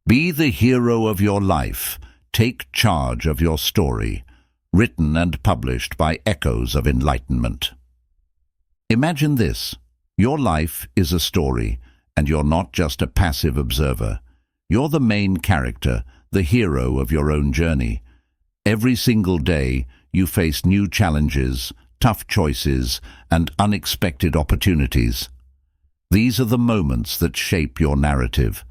Be the hero of your life. Take charge of your story. Written and published by Echoes of Enlightenment. Imagine this. Your life is a story, and you're not just a passive observer. You're the main character, the hero of your own journey. Every single day, you face new challenges, tough choices, and unexpected opportunities. These are the moments that shape your narrative.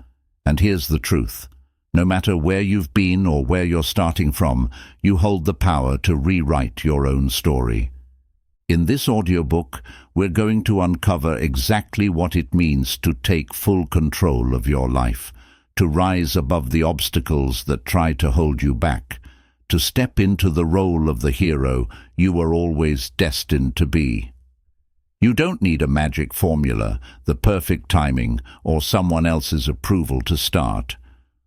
And here's the truth. No matter where you've been or where you're starting from, you hold the power to rewrite your own story. In this audiobook, we're going to uncover exactly what it means to take full control of your life, to rise above the obstacles that try to hold you back, to step into the role of the hero you were always destined to be. You don't need a magic formula, the perfect timing, or someone else's approval to start.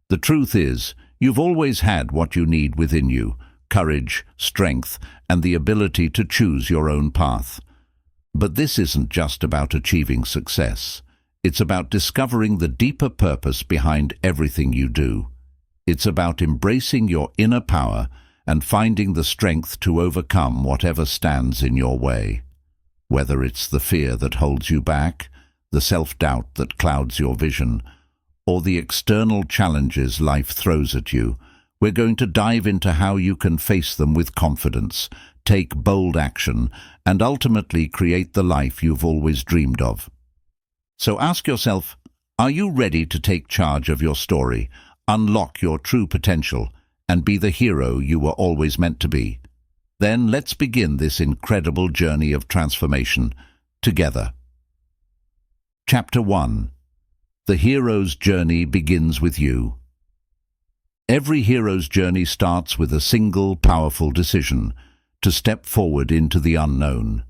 The truth is, you've always had what you need within you: courage, strength, and the ability to choose your own path. But this isn't just about achieving success. It's about discovering the deeper purpose behind everything you do. It's about embracing your inner power and finding the strength to overcome whatever stands in your way. Whether it's the fear that holds you back, the self-doubt that clouds your vision, or the external challenges life throws at you, we're going to dive into how you can face them with confidence, take bold action, and ultimately create the life you've always dreamed of. So ask yourself, are you ready to take charge of your story, unlock your true potential, and be the hero you were always meant to be? Then let's begin this incredible journey of transformation together. Chapter 1. The hero's journey begins with you. Every hero's journey starts with a single powerful decision: to step forward into the unknown.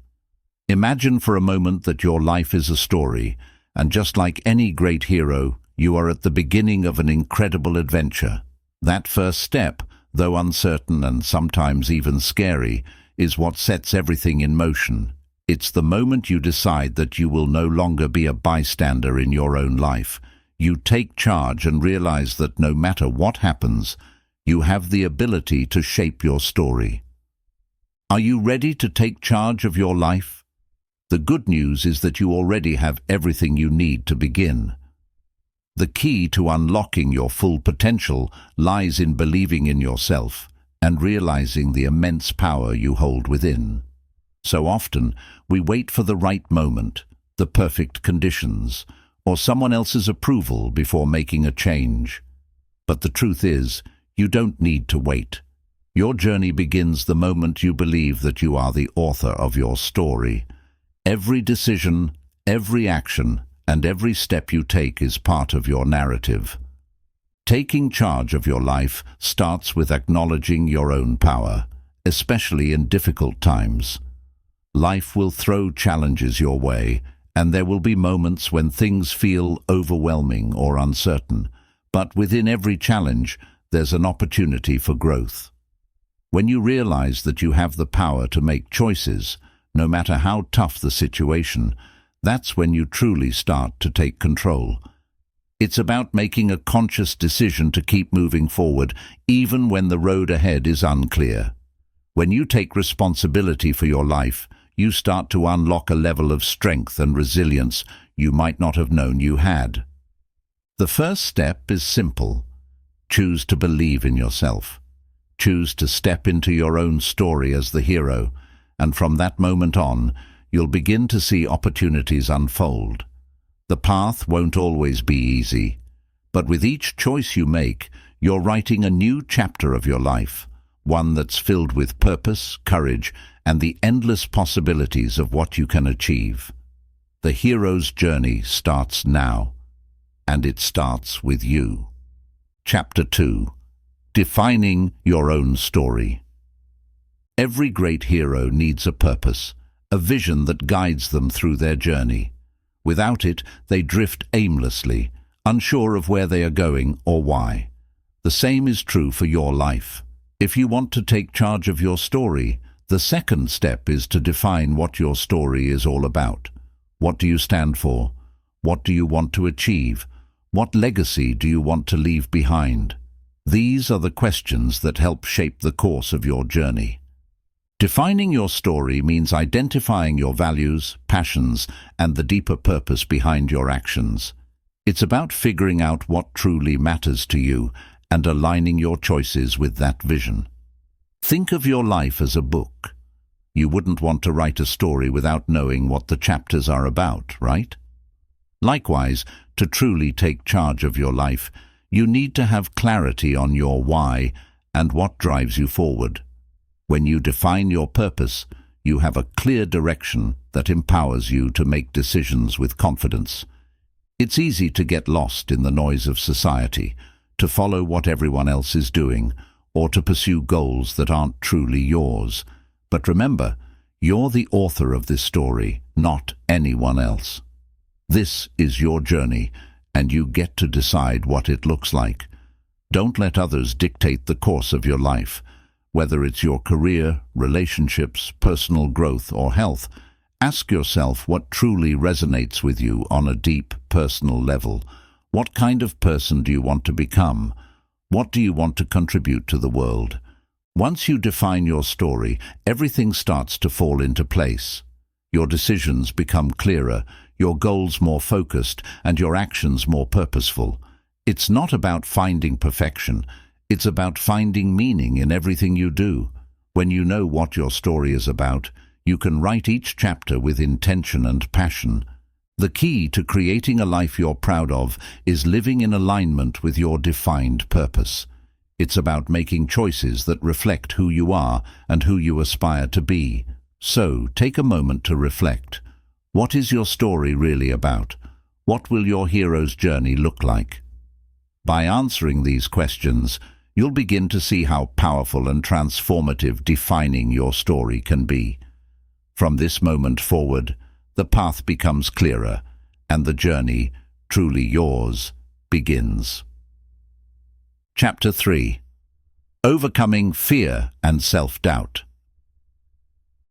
Imagine for a moment that your life is a story, and just like any great hero, you are at the beginning of an incredible adventure. That first step, though uncertain and sometimes even scary, is what sets everything in motion. It's the moment you decide that you will no longer be a bystander in your own life. You take charge and realize that no matter what happens, you have the ability to shape your story. Are you ready to take charge of your life? The good news is that you already have everything you need to begin. The key to unlocking your full potential lies in believing in yourself and realizing the immense power you hold within. So often, we wait for the right moment, the perfect conditions, or someone else's approval before making a change. But the truth is, you don't need to wait. Your journey begins the moment you believe that you are the author of your story. Every decision, every action, and every step you take is part of your narrative. Taking charge of your life starts with acknowledging your own power, especially in difficult times. Life will throw challenges your way, and there will be moments when things feel overwhelming or uncertain. But within every challenge, there's an opportunity for growth. When you realize that you have the power to make choices, no matter how tough the situation, that's when you truly start to take control. It's about making a conscious decision to keep moving forward, even when the road ahead is unclear. When you take responsibility for your life, you start to unlock a level of strength and resilience you might not have known you had. The first step is simple. Choose to believe in yourself. Choose to step into your own story as the hero, and from that moment on, you'll begin to see opportunities unfold. The path won't always be easy, but with each choice you make, you're writing a new chapter of your life, one that's filled with purpose, courage, and the endless possibilities of what you can achieve. The hero's journey starts now, and it starts with you. Chapter 2. Defining your own story. Every great hero needs a purpose, a vision that guides them through their journey. Without it, they drift aimlessly, unsure of where they are going or why. The same is true for your life. If you want to take charge of your story, the second step is to define what your story is all about. What do you stand for? What do you want to achieve? What legacy do you want to leave behind? These are the questions that help shape the course of your journey. Defining your story means identifying your values, passions, and the deeper purpose behind your actions. It's about figuring out what truly matters to you and aligning your choices with that vision. Think of your life as a book. You wouldn't want to write a story without knowing what the chapters are about, right? Likewise, to truly take charge of your life, you need to have clarity on your why and what drives you forward. When you define your purpose, you have a clear direction that empowers you to make decisions with confidence. It's easy to get lost in the noise of society, to follow what everyone else is doing, or to pursue goals that aren't truly yours. But remember, you're the author of this story, not anyone else. This is your journey, and you get to decide what it looks like. Don't let others dictate the course of your life. Whether it's your career, relationships, personal growth, or health, ask yourself what truly resonates with you on a deep, personal level. What kind of person do you want to become? What do you want to contribute to the world? Once you define your story, everything starts to fall into place. Your decisions become clearer, your goals more focused, and your actions more purposeful. It's not about finding perfection. It's about finding meaning in everything you do. When you know what your story is about, you can write each chapter with intention and passion. The key to creating a life you're proud of is living in alignment with your defined purpose. It's about making choices that reflect who you are and who you aspire to be. So, take a moment to reflect. What is your story really about? What will your hero's journey look like? By answering these questions, you'll begin to see how powerful and transformative defining your story can be. From this moment forward, the path becomes clearer, and the journey, truly yours, begins. Chapter 3. Overcoming Fear and Self-Doubt.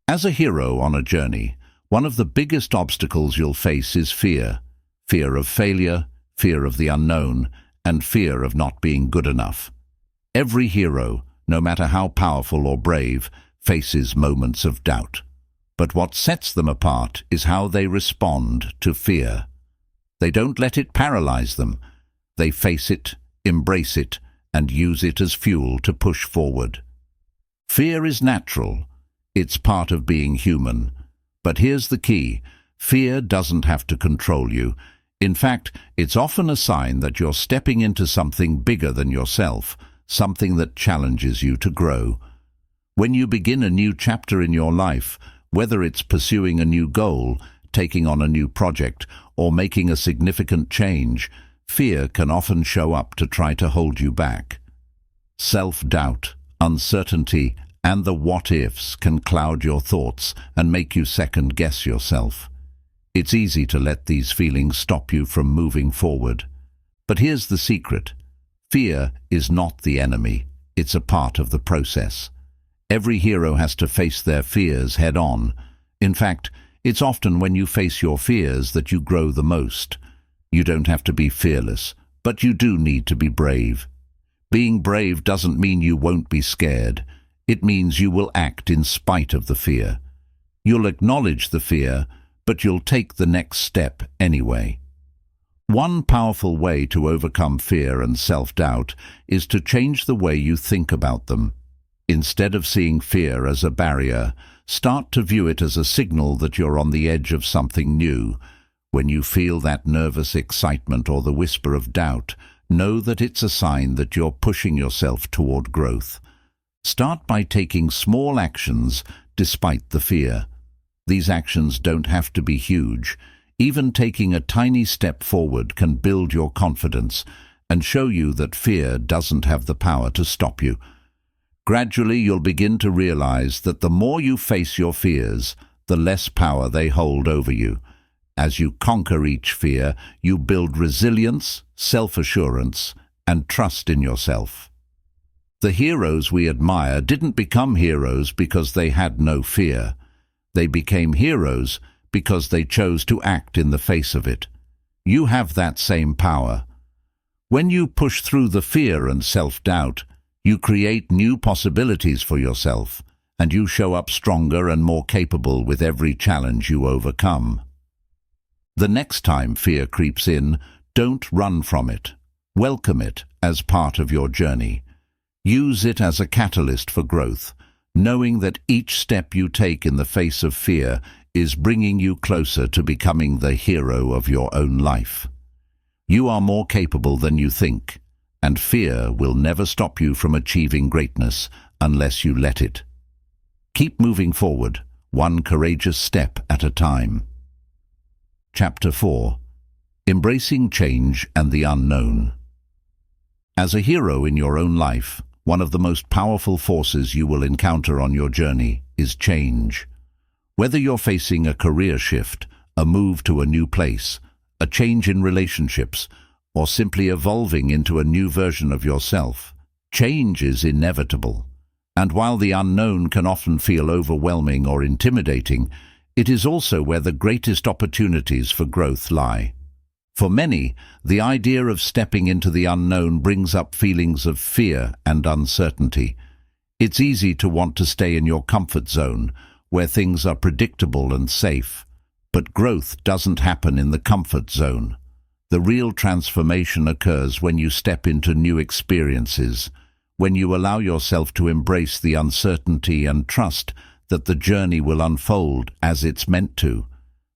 As a hero on a journey, one of the biggest obstacles you'll face is fear. Fear of failure, fear of the unknown, and fear of not being good enough. Every hero, no matter how powerful or brave, faces moments of doubt. But what sets them apart is how they respond to fear. They don't let it paralyze them. They face it, embrace it, and use it as fuel to push forward. Fear is natural. It's part of being human. But here's the key. Fear doesn't have to control you. In fact, it's often a sign that you're stepping into something bigger than yourself, something that challenges you to grow. When you begin a new chapter in your life, whether it's pursuing a new goal, taking on a new project, or making a significant change, fear can often show up to try to hold you back. Self-doubt, uncertainty, and the what-ifs can cloud your thoughts and make you second-guess yourself. It's easy to let these feelings stop you from moving forward. But here's the secret. Fear is not the enemy. It's a part of the process. Every hero has to face their fears head-on. In fact, it's often when you face your fears that you grow the most. You don't have to be fearless, but you do need to be brave. Being brave doesn't mean you won't be scared. It means you will act in spite of the fear. You'll acknowledge the fear, but you'll take the next step anyway. One powerful way to overcome fear and self-doubt is to change the way you think about them. Instead of seeing fear as a barrier, start to view it as a signal that you're on the edge of something new. When you feel that nervous excitement or the whisper of doubt, know that it's a sign that you're pushing yourself toward growth. Start by taking small actions despite the fear. These actions don't have to be huge. Even taking a tiny step forward can build your confidence and show you that fear doesn't have the power to stop you. Gradually, you'll begin to realize that the more you face your fears, the less power they hold over you. As you conquer each fear, you build resilience, self-assurance, and trust in yourself. The heroes we admire didn't become heroes because they had no fear. They became heroes because they chose to act in the face of it. You have that same power. When you push through the fear and self-doubt, you create new possibilities for yourself, and you show up stronger and more capable with every challenge you overcome. The next time fear creeps in, don't run from it. Welcome it as part of your journey. Use it as a catalyst for growth, knowing that each step you take in the face of fear is bringing you closer to becoming the hero of your own life. You are more capable than you think, and fear will never stop you from achieving greatness unless you let it. Keep moving forward, one courageous step at a time. Chapter 4. Embracing Change and the Unknown. As a hero in your own life, one of the most powerful forces you will encounter on your journey is change. Whether you're facing a career shift, a move to a new place, a change in relationships, or simply evolving into a new version of yourself, change is inevitable. And while the unknown can often feel overwhelming or intimidating, it is also where the greatest opportunities for growth lie. For many, the idea of stepping into the unknown brings up feelings of fear and uncertainty. It's easy to want to stay in your comfort zone, where things are predictable and safe. But growth doesn't happen in the comfort zone. The real transformation occurs when you step into new experiences, when you allow yourself to embrace the uncertainty and trust that the journey will unfold as it's meant to.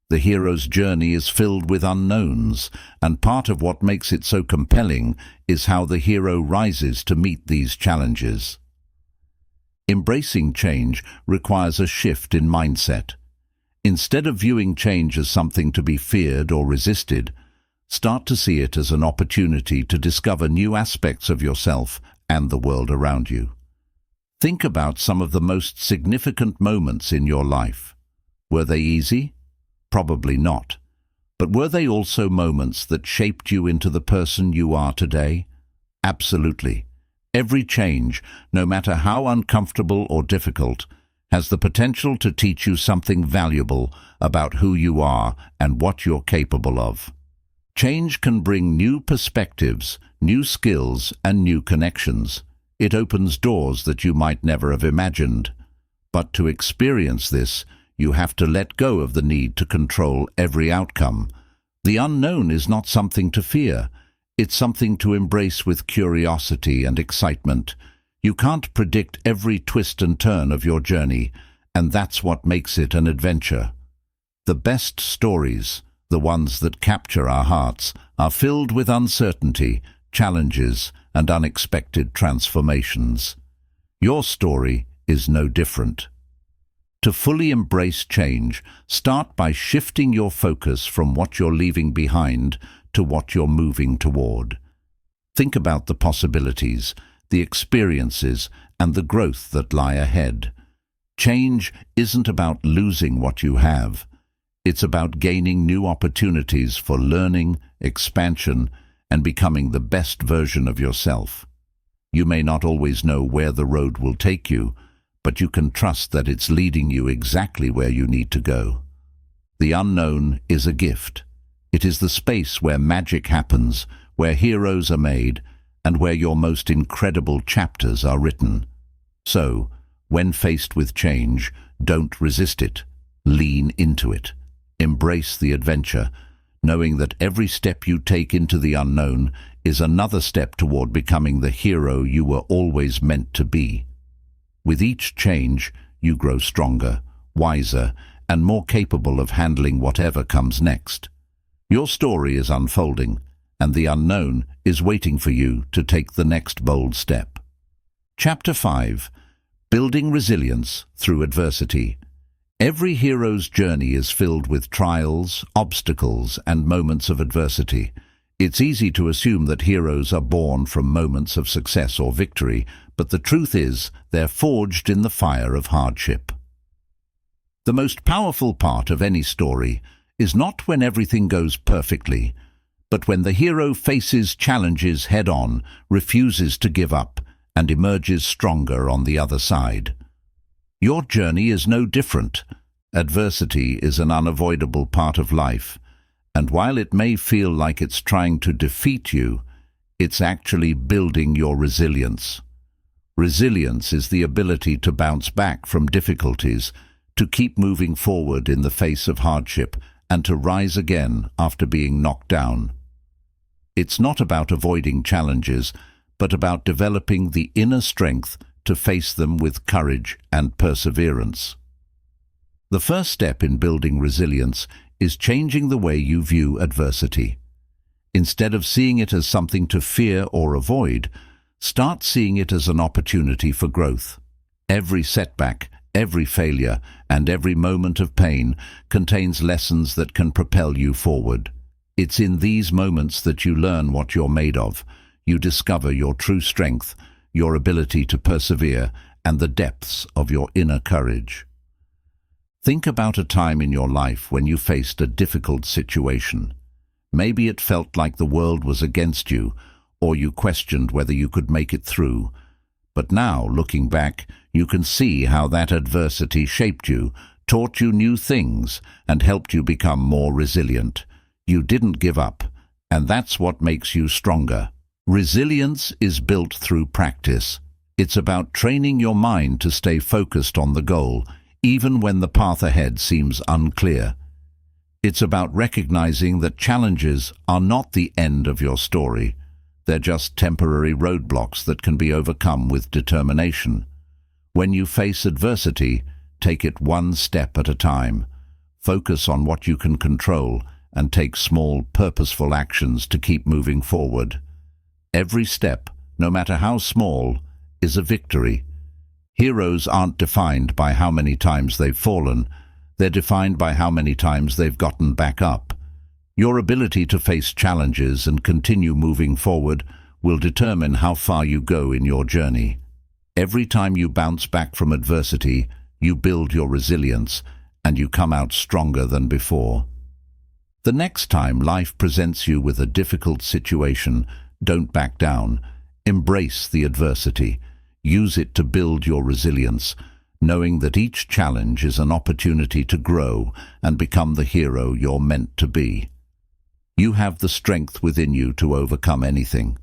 The hero's journey is filled with unknowns, and part of what makes it so compelling is how the hero rises to meet these challenges. Embracing change requires a shift in mindset. Instead of viewing change as something to be feared or resisted, start to see it as an opportunity to discover new aspects of yourself and the world around you. Think about some of the most significant moments in your life. Were they easy? Probably not. But were they also moments that shaped you into the person you are today? Absolutely. Every change, no matter how uncomfortable or difficult, has the potential to teach you something valuable about who you are and what you're capable of. Change can bring new perspectives, new skills, and new connections. It opens doors that you might never have imagined. But to experience this, you have to let go of the need to control every outcome. The unknown is not something to fear. It's something to embrace with curiosity and excitement. You can't predict every twist and turn of your journey, and that's what makes it an adventure. The best stories, the ones that capture our hearts, are filled with uncertainty, challenges, and unexpected transformations. Your story is no different. To fully embrace change, start by shifting your focus from what you're leaving behind to what you're moving toward. Think about the possibilities, the experiences, and the growth that lie ahead. Change isn't about losing what you have. It's about gaining new opportunities for learning, expansion, and becoming the best version of yourself. You may not always know where the road will take you, but you can trust that it's leading you exactly where you need to go. The unknown is a gift. It is the space where magic happens, where heroes are made, and where your most incredible chapters are written. So, when faced with change, don't resist it. Lean into it. Embrace the adventure, knowing that every step you take into the unknown is another step toward becoming the hero you were always meant to be. With each change, you grow stronger, wiser, and more capable of handling whatever comes next. Your story is unfolding, and the unknown is waiting for you to take the next bold step. Chapter 5. Building Resilience Through Adversity. Every hero's journey is filled with trials, obstacles, and moments of adversity. It's easy to assume that heroes are born from moments of success or victory, but the truth is they're forged in the fire of hardship. The most powerful part of any story is not when everything goes perfectly, but when the hero faces challenges head-on, refuses to give up, and emerges stronger on the other side. Your journey is no different. Adversity is an unavoidable part of life, and while it may feel like it's trying to defeat you, It's actually building your resilience. Resilience is the ability to bounce back from difficulties, to keep moving forward in the face of hardship, and to rise again after being knocked down. It's not about avoiding challenges, but about developing the inner strength to face them with courage and perseverance. The first step in building resilience is changing the way you view adversity. Instead of seeing it as something to fear or avoid, start seeing it as an opportunity for growth. Every setback, every failure, and every moment of pain contains lessons that can propel you forward. It's in these moments that you learn what you're made of. You discover your true strength, your ability to persevere, and the depths of your inner courage. Think about a time in your life when you faced a difficult situation. Maybe it felt like the world was against you, or you questioned whether you could make it through. But now, looking back, you can see how that adversity shaped you, taught you new things, and helped you become more resilient. You didn't give up, and that's what makes you stronger. Resilience is built through practice. It's about training your mind to stay focused on the goal, even when the path ahead seems unclear. It's about recognizing that challenges are not the end of your story. They're just temporary roadblocks that can be overcome with determination. When you face adversity, take it one step at a time. Focus on what you can control and take small, purposeful actions to keep moving forward. Every step, no matter how small, is a victory. Heroes aren't defined by how many times they've fallen. They're defined by how many times they've gotten back up. Your ability to face challenges and continue moving forward will determine how far you go in your journey. Every time you bounce back from adversity, you build your resilience, and you come out stronger than before. The next time life presents you with a difficult situation, don't back down. Embrace the adversity. Use it to build your resilience, knowing that each challenge is an opportunity to grow and become the hero you're meant to be. You have the strength within you to overcome anything,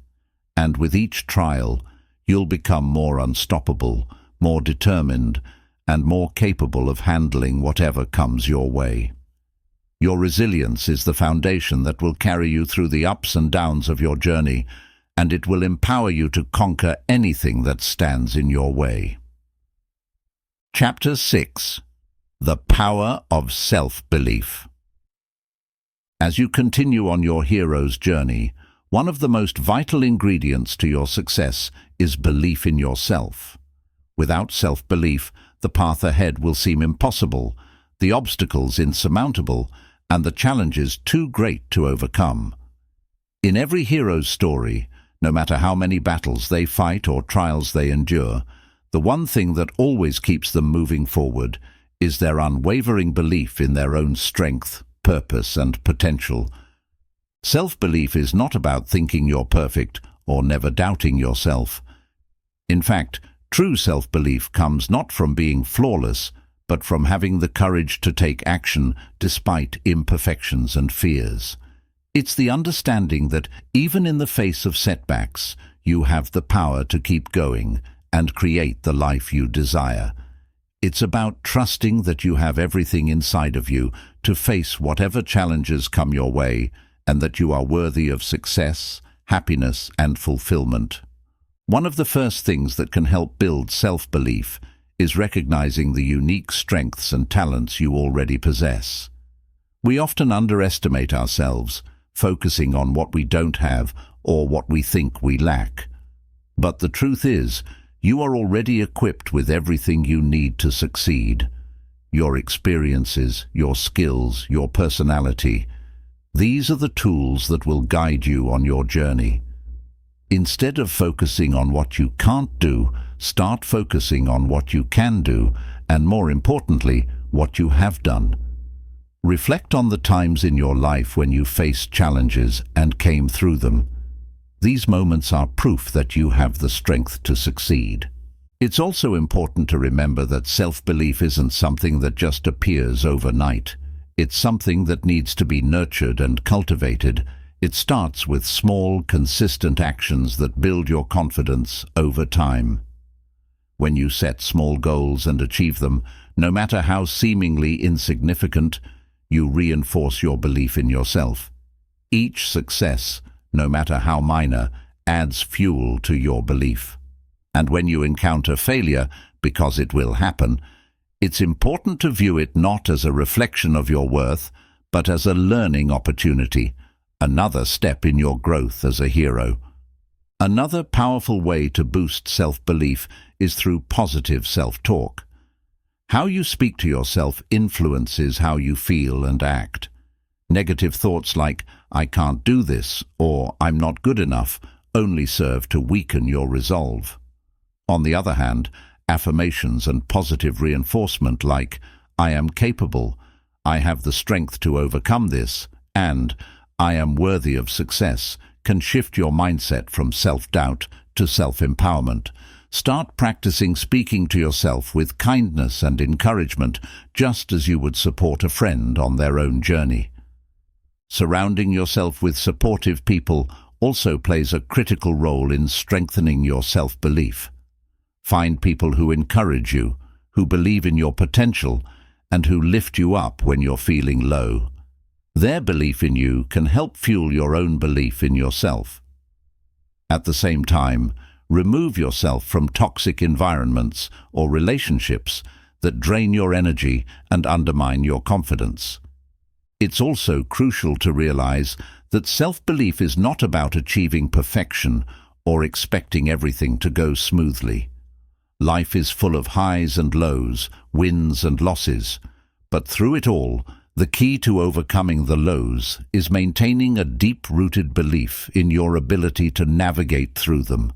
and with each trial, you'll become more unstoppable, more determined, and more capable of handling whatever comes your way. Your resilience is the foundation that will carry you through the ups and downs of your journey, and it will empower you to conquer anything that stands in your way. Chapter 6. The Power of Self-Belief. As you continue on your hero's journey, one of the most vital ingredients to your success is belief in yourself. Without self-belief, the path ahead will seem impossible, the obstacles insurmountable, and the challenges too great to overcome. In every hero's story, no matter how many battles they fight or trials they endure, the one thing that always keeps them moving forward is their unwavering belief in their own strength, purpose, and potential. Self-belief is not about thinking you're perfect or never doubting yourself. In fact, true self-belief comes not from being flawless, but from having the courage to take action despite imperfections and fears. It's the understanding that even in the face of setbacks, you have the power to keep going and create the life you desire. It's about trusting that you have everything inside of you to face whatever challenges come your way, and that you are worthy of success, happiness, and fulfillment. One of the first things that can help build self-belief is recognizing the unique strengths and talents you already possess. We often underestimate ourselves, focusing on what we don't have or what we think we lack. But the truth is, you are already equipped with everything you need to succeed. Your experiences, your skills, your personality. These are the tools that will guide you on your journey. Instead of focusing on what you can't do, start focusing on what you can do, and more importantly, what you have done. Reflect on the times in your life when you faced challenges and came through them. These moments are proof that you have the strength to succeed. It's also important to remember that self-belief isn't something that just appears overnight. It's something that needs to be nurtured and cultivated. It starts with small, consistent actions that build your confidence over time. When you set small goals and achieve them, no matter how seemingly insignificant, you reinforce your belief in yourself. Each success, no matter how minor, adds fuel to your belief. And when you encounter failure, because it will happen, it's important to view it not as a reflection of your worth, but as a learning opportunity, another step in your growth as a hero. Another powerful way to boost self-belief is through positive self-talk. How you speak to yourself influences how you feel and act. Negative thoughts like, "I can't do this," or "I'm not good enough," only serve to weaken your resolve. On the other hand, affirmations and positive reinforcement like, "I am capable," "I have the strength to overcome this," and "I am worthy of success," can shift your mindset from self-doubt to self-empowerment. Start practicing speaking to yourself with kindness and encouragement, just as you would support a friend on their own journey. Surrounding yourself with supportive people also plays a critical role in strengthening your self-belief. Find people who encourage you, who believe in your potential, and who lift you up when you're feeling low. Their belief in you can help fuel your own belief in yourself. At the same time, remove yourself from toxic environments or relationships that drain your energy and undermine your confidence. It's also crucial to realize that self-belief is not about achieving perfection or expecting everything to go smoothly. Life is full of highs and lows, wins and losses, but through it all, the key to overcoming the lows is maintaining a deep-rooted belief in your ability to navigate through them.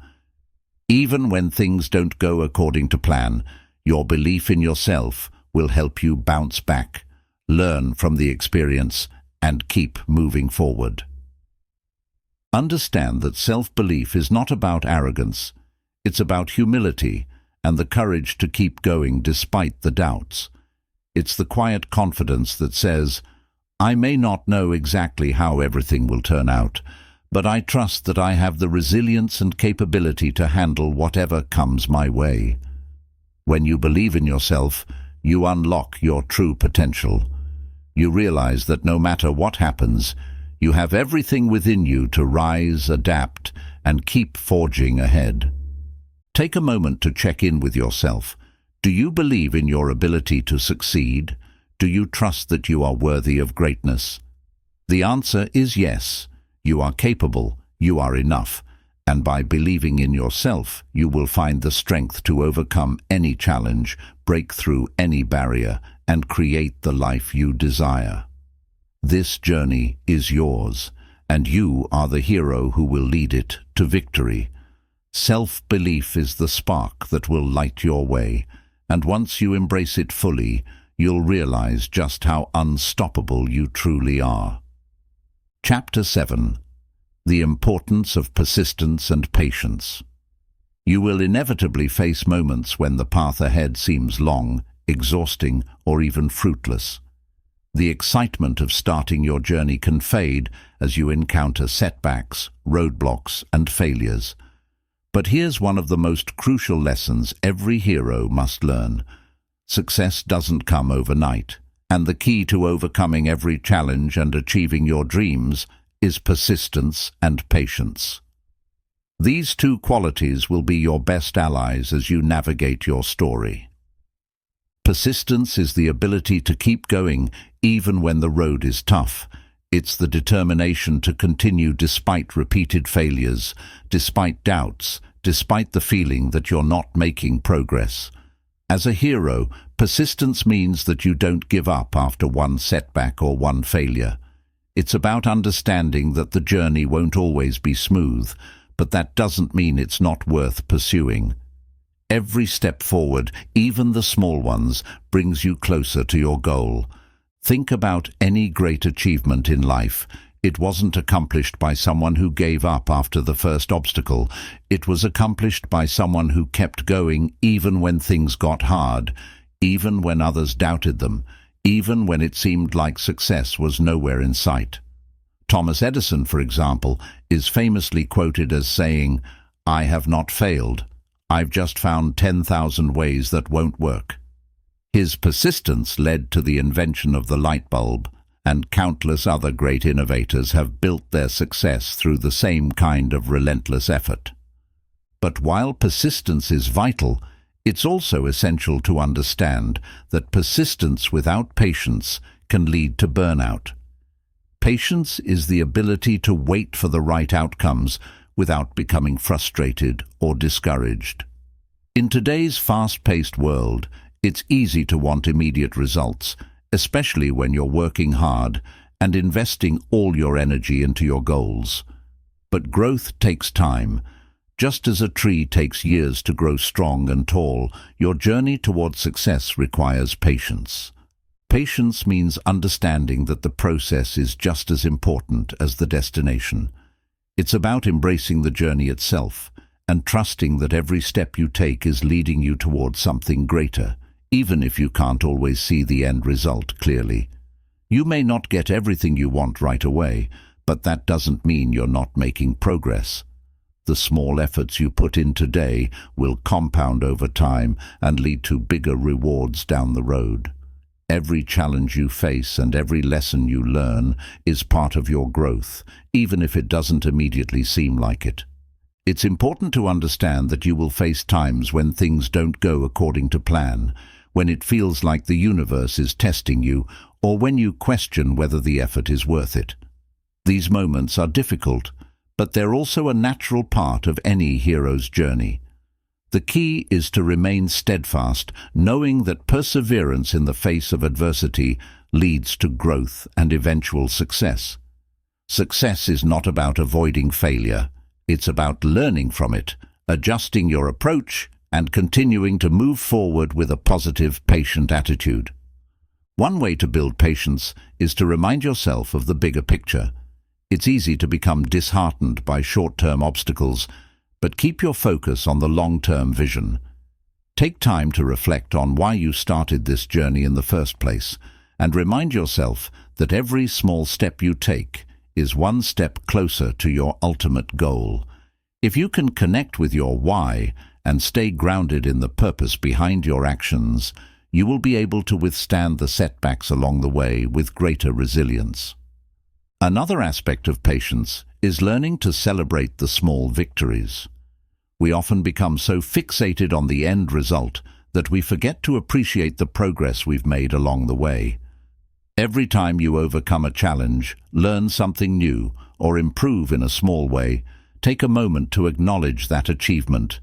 Even when things don't go according to plan, your belief in yourself will help you bounce back, learn from the experience, and keep moving forward. Understand that self-belief is not about arrogance. It's about humility and the courage to keep going despite the doubts. It's the quiet confidence that says, "I may not know exactly how everything will turn out, but I trust that I have the resilience and capability to handle whatever comes my way." When you believe in yourself, you unlock your true potential. You realize that no matter what happens, you have everything within you to rise, adapt, and keep forging ahead. Take a moment to check in with yourself. Do you believe in your ability to succeed? Do you trust that you are worthy of greatness? The answer is yes. You are capable, you are enough, and by believing in yourself, you will find the strength to overcome any challenge, break through any barrier, and create the life you desire. This journey is yours, and you are the hero who will lead it to victory. Self-belief is the spark that will light your way, and once you embrace it fully, you'll realize just how unstoppable you truly are. Chapter 7. The Importance of Persistence and Patience. You will inevitably face moments when the path ahead seems long, exhausting, or even fruitless. The excitement of starting your journey can fade as you encounter setbacks, roadblocks, and failures. But here's one of the most crucial lessons every hero must learn. Success doesn't come overnight, and the key to overcoming every challenge and achieving your dreams is persistence and patience. These two qualities will be your best allies as you navigate your story. Persistence is the ability to keep going even when the road is tough. It's the determination to continue despite repeated failures, despite doubts, despite the feeling that you're not making progress. As a hero, persistence means that you don't give up after one setback or one failure. It's about understanding that the journey won't always be smooth, but that doesn't mean it's not worth pursuing. Every step forward, even the small ones, brings you closer to your goal. Think about any great achievement in life. It wasn't accomplished by someone who gave up after the first obstacle. It was accomplished by someone who kept going even when things got hard, even when others doubted them, even when it seemed like success was nowhere in sight. Thomas Edison, for example, is famously quoted as saying, "I have not failed. I've just found 10,000 ways that won't work." His persistence led to the invention of the light bulb, and countless other great innovators have built their success through the same kind of relentless effort. But while persistence is vital, it's also essential to understand that persistence without patience can lead to burnout. Patience is the ability to wait for the right outcomes without becoming frustrated or discouraged. In today's fast-paced world, it's easy to want immediate results, especially when you're working hard and investing all your energy into your goals. But growth takes time. Just as a tree takes years to grow strong and tall, your journey towards success requires patience. Patience means understanding that the process is just as important as the destination. It's about embracing the journey itself and trusting that every step you take is leading you towards something greater, even if you can't always see the end result clearly. You may not get everything you want right away, but that doesn't mean you're not making progress. The small efforts you put in today will compound over time and lead to bigger rewards down the road. Every challenge you face and every lesson you learn is part of your growth, even if it doesn't immediately seem like it. It's important to understand that you will face times when things don't go according to plan, when it feels like the universe is testing you, or when you question whether the effort is worth it. These moments are difficult, but they're also a natural part of any hero's journey. The key is to remain steadfast, knowing that perseverance in the face of adversity leads to growth and eventual success. Success is not about avoiding failure. It's about learning from it, adjusting your approach, and continuing to move forward with a positive, patient attitude. One way to build patience is to remind yourself of the bigger picture. It's easy to become disheartened by short-term obstacles, but keep your focus on the long-term vision. Take time to reflect on why you started this journey in the first place, and remind yourself that every small step you take is one step closer to your ultimate goal. If you can connect with your why and stay grounded in the purpose behind your actions, you will be able to withstand the setbacks along the way with greater resilience. Another aspect of patience is learning to celebrate the small victories. We often become so fixated on the end result that we forget to appreciate the progress we've made along the way. Every time you overcome a challenge, learn something new, or improve in a small way, take a moment to acknowledge that achievement.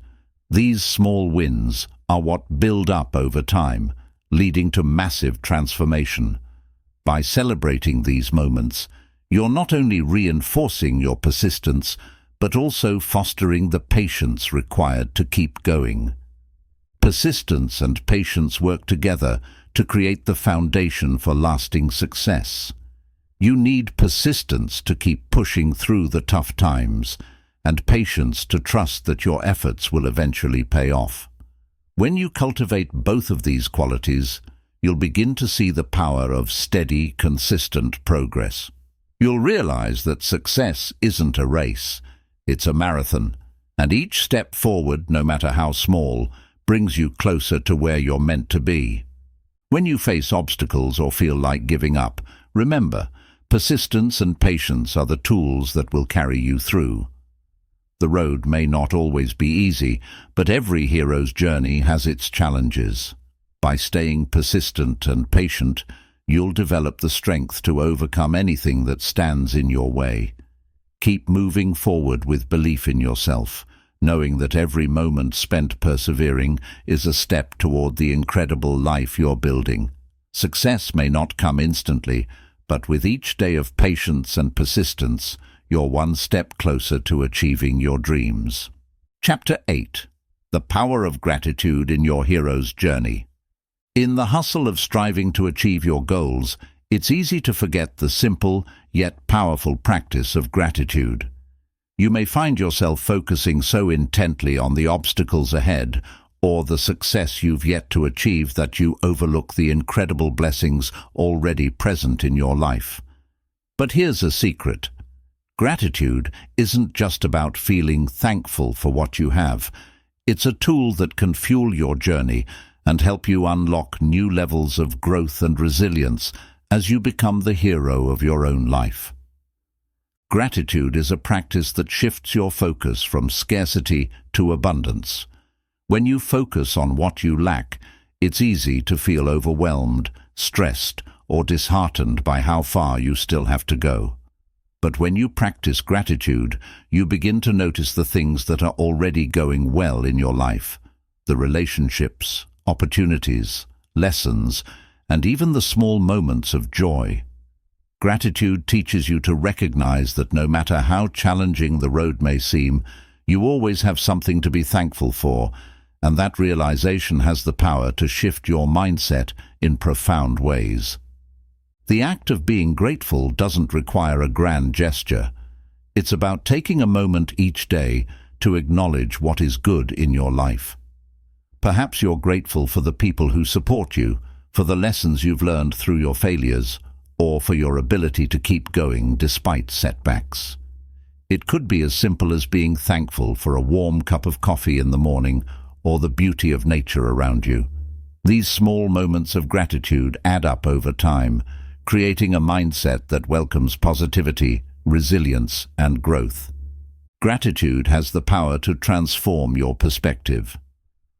These small wins are what build up over time, leading to massive transformation. By celebrating these moments, you're not only reinforcing your persistence, but also fostering the patience required to keep going. Persistence and patience work together to create the foundation for lasting success. You need persistence to keep pushing through the tough times, and patience to trust that your efforts will eventually pay off. When you cultivate both of these qualities, you'll begin to see the power of steady, consistent progress. You'll realize that success isn't a race, it's a marathon, and each step forward, no matter how small, brings you closer to where you're meant to be. When you face obstacles or feel like giving up, remember, persistence and patience are the tools that will carry you through. The road may not always be easy, but every hero's journey has its challenges. By staying persistent and patient, you'll develop the strength to overcome anything that stands in your way. Keep moving forward with belief in yourself, knowing that every moment spent persevering is a step toward the incredible life you're building. Success may not come instantly, but with each day of patience and persistence, you're one step closer to achieving your dreams. Chapter 8. The Power of Gratitude in Your Hero's Journey. In the hustle of striving to achieve your goals, it's easy to forget the simple yet powerful practice of gratitude. You may find yourself focusing so intently on the obstacles ahead or the success you've yet to achieve that you overlook the incredible blessings already present in your life. But here's a secret. Gratitude isn't just about feeling thankful for what you have. It's a tool that can fuel your journey and help you unlock new levels of growth and resilience as you become the hero of your own life. Gratitude is a practice that shifts your focus from scarcity to abundance. When you focus on what you lack, it's easy to feel overwhelmed, stressed, or disheartened by how far you still have to go. But when you practice gratitude, you begin to notice the things that are already going well in your life, the relationships, opportunities, lessons, and even the small moments of joy. Gratitude teaches you to recognize that no matter how challenging the road may seem, you always have something to be thankful for, and that realization has the power to shift your mindset in profound ways. The act of being grateful doesn't require a grand gesture. It's about taking a moment each day to acknowledge what is good in your life. Perhaps you're grateful for the people who support you, for the lessons you've learned through your failures, or for your ability to keep going despite setbacks. It could be as simple as being thankful for a warm cup of coffee in the morning or the beauty of nature around you. These small moments of gratitude add up over time, creating a mindset that welcomes positivity, resilience, and growth. Gratitude has the power to transform your perspective.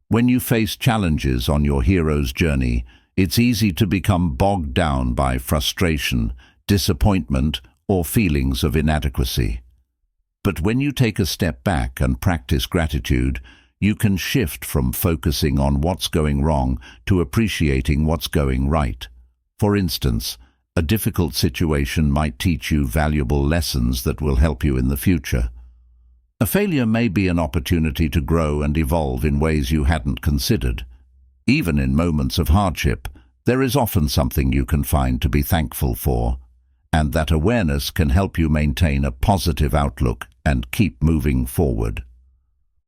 When you face challenges on your hero's journey, it's easy to become bogged down by frustration, disappointment, or feelings of inadequacy. But when you take a step back and practice gratitude, you can shift from focusing on what's going wrong to appreciating what's going right. For instance, a difficult situation might teach you valuable lessons that will help you in the future. A failure may be an opportunity to grow and evolve in ways you hadn't considered. Even in moments of hardship, there is often something you can find to be thankful for, and that awareness can help you maintain a positive outlook and keep moving forward.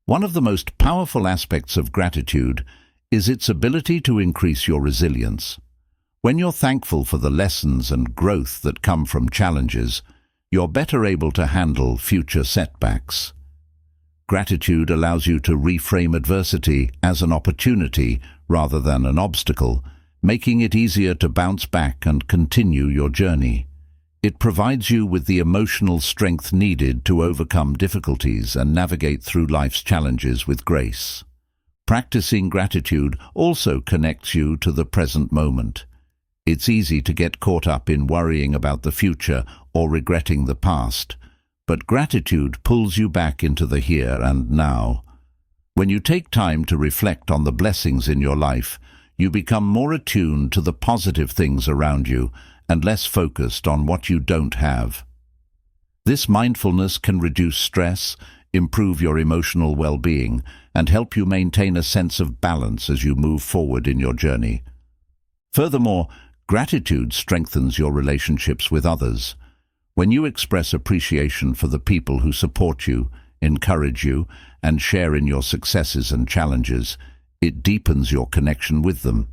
One of the most powerful aspects of gratitude is its ability to increase your resilience. When you're thankful for the lessons and growth that come from challenges, you're better able to handle future setbacks. Gratitude allows you to reframe adversity as an opportunity rather than an obstacle, making it easier to bounce back and continue your journey. It provides you with the emotional strength needed to overcome difficulties and navigate through life's challenges with grace. Practicing gratitude also connects you to the present moment. It's easy to get caught up in worrying about the future or regretting the past, but gratitude pulls you back into the here and now. When you take time to reflect on the blessings in your life, you become more attuned to the positive things around you and less focused on what you don't have. This mindfulness can reduce stress, improve your emotional well-being, and help you maintain a sense of balance as you move forward in your journey. Furthermore, gratitude strengthens your relationships with others. When you express appreciation for the people who support you, encourage you, and share in your successes and challenges, it deepens your connection with them.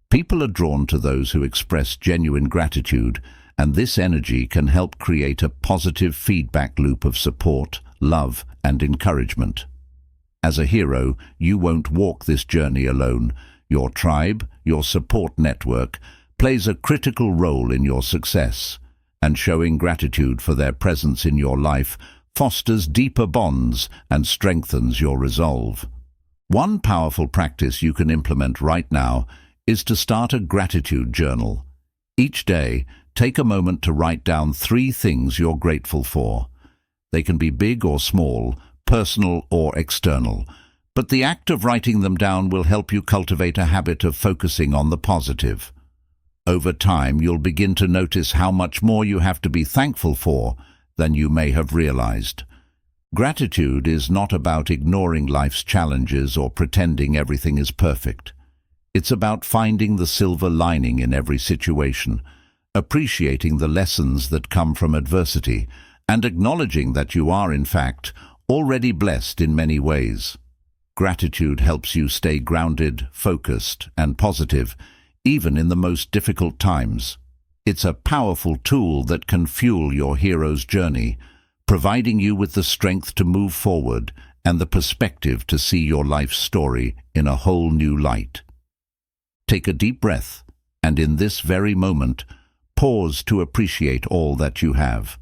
People are drawn to those who express genuine gratitude, and this energy can help create a positive feedback loop of support, love, and encouragement. As a hero, you won't walk this journey alone. Your tribe, your support network, plays a critical role in your success, and showing gratitude for their presence in your life fosters deeper bonds and strengthens your resolve. One powerful practice you can implement right now is to start a gratitude journal. Each day, take a moment to write down 3 things you're grateful for. They can be big or small, personal or external, but the act of writing them down will help you cultivate a habit of focusing on the positive. Over time, you'll begin to notice how much more you have to be thankful for than you may have realized. Gratitude is not about ignoring life's challenges or pretending everything is perfect. It's about finding the silver lining in every situation, appreciating the lessons that come from adversity, and acknowledging that you are, in fact, already blessed in many ways. Gratitude helps you stay grounded, focused, and positive, even in the most difficult times. It's a powerful tool that can fuel your hero's journey, providing you with the strength to move forward and the perspective to see your life's story in a whole new light. Take a deep breath, and in this very moment, pause to appreciate all that you have.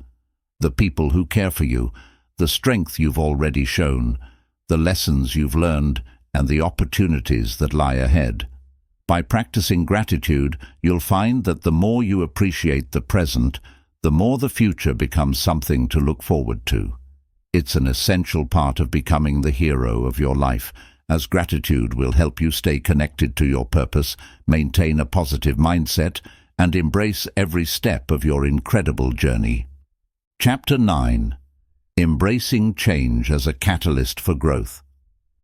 The people who care for you, the strength you've already shown, the lessons you've learned, and the opportunities that lie ahead. By practicing gratitude, you'll find that the more you appreciate the present, the more the future becomes something to look forward to. It's an essential part of becoming the hero of your life, as gratitude will help you stay connected to your purpose, maintain a positive mindset, and embrace every step of your incredible journey. Chapter 9. Embracing Change as a Catalyst for Growth.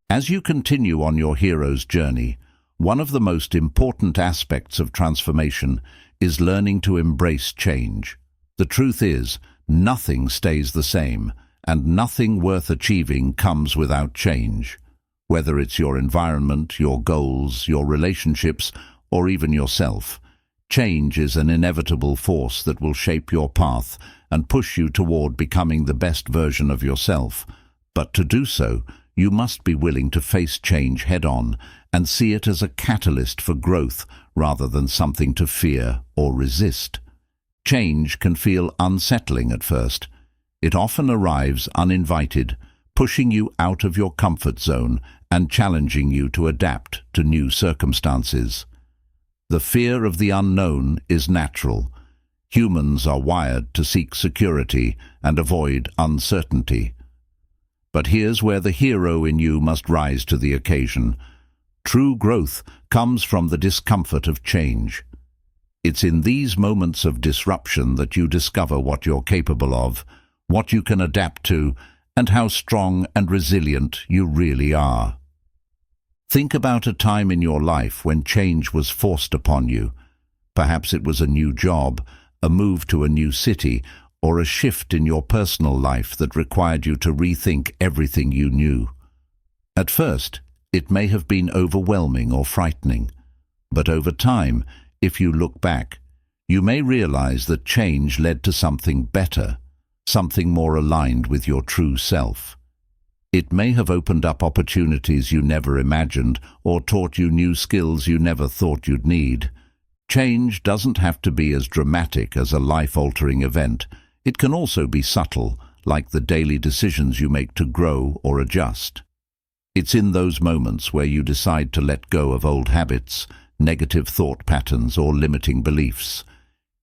As you continue on your hero's journey, one of the most important aspects of transformation is learning to embrace change. The truth is, nothing stays the same, and nothing worth achieving comes without change. Whether it's your environment, your goals, your relationships, or even yourself, change is an inevitable force that will shape your path and push you toward becoming the best version of yourself. But to do so, you must be willing to face change head-on and see it as a catalyst for growth rather than something to fear or resist. Change can feel unsettling at first. It often arrives uninvited, pushing you out of your comfort zone and challenging you to adapt to new circumstances. The fear of the unknown is natural. Humans are wired to seek security and avoid uncertainty. But here's where the hero in you must rise to the occasion. True growth comes from the discomfort of change. It's in these moments of disruption that you discover what you're capable of, what you can adapt to, and how strong and resilient you really are. Think about a time in your life when change was forced upon you. Perhaps it was a new job, a move to a new city, or a shift in your personal life that required you to rethink everything you knew. At first, it may have been overwhelming or frightening, but over time, if you look back, you may realize that change led to something better, something more aligned with your true self. It may have opened up opportunities you never imagined or taught you new skills you never thought you'd need. Change doesn't have to be as dramatic as a life-altering event. It can also be subtle, like the daily decisions you make to grow or adjust. It's in those moments where you decide to let go of old habits, negative thought patterns, or limiting beliefs.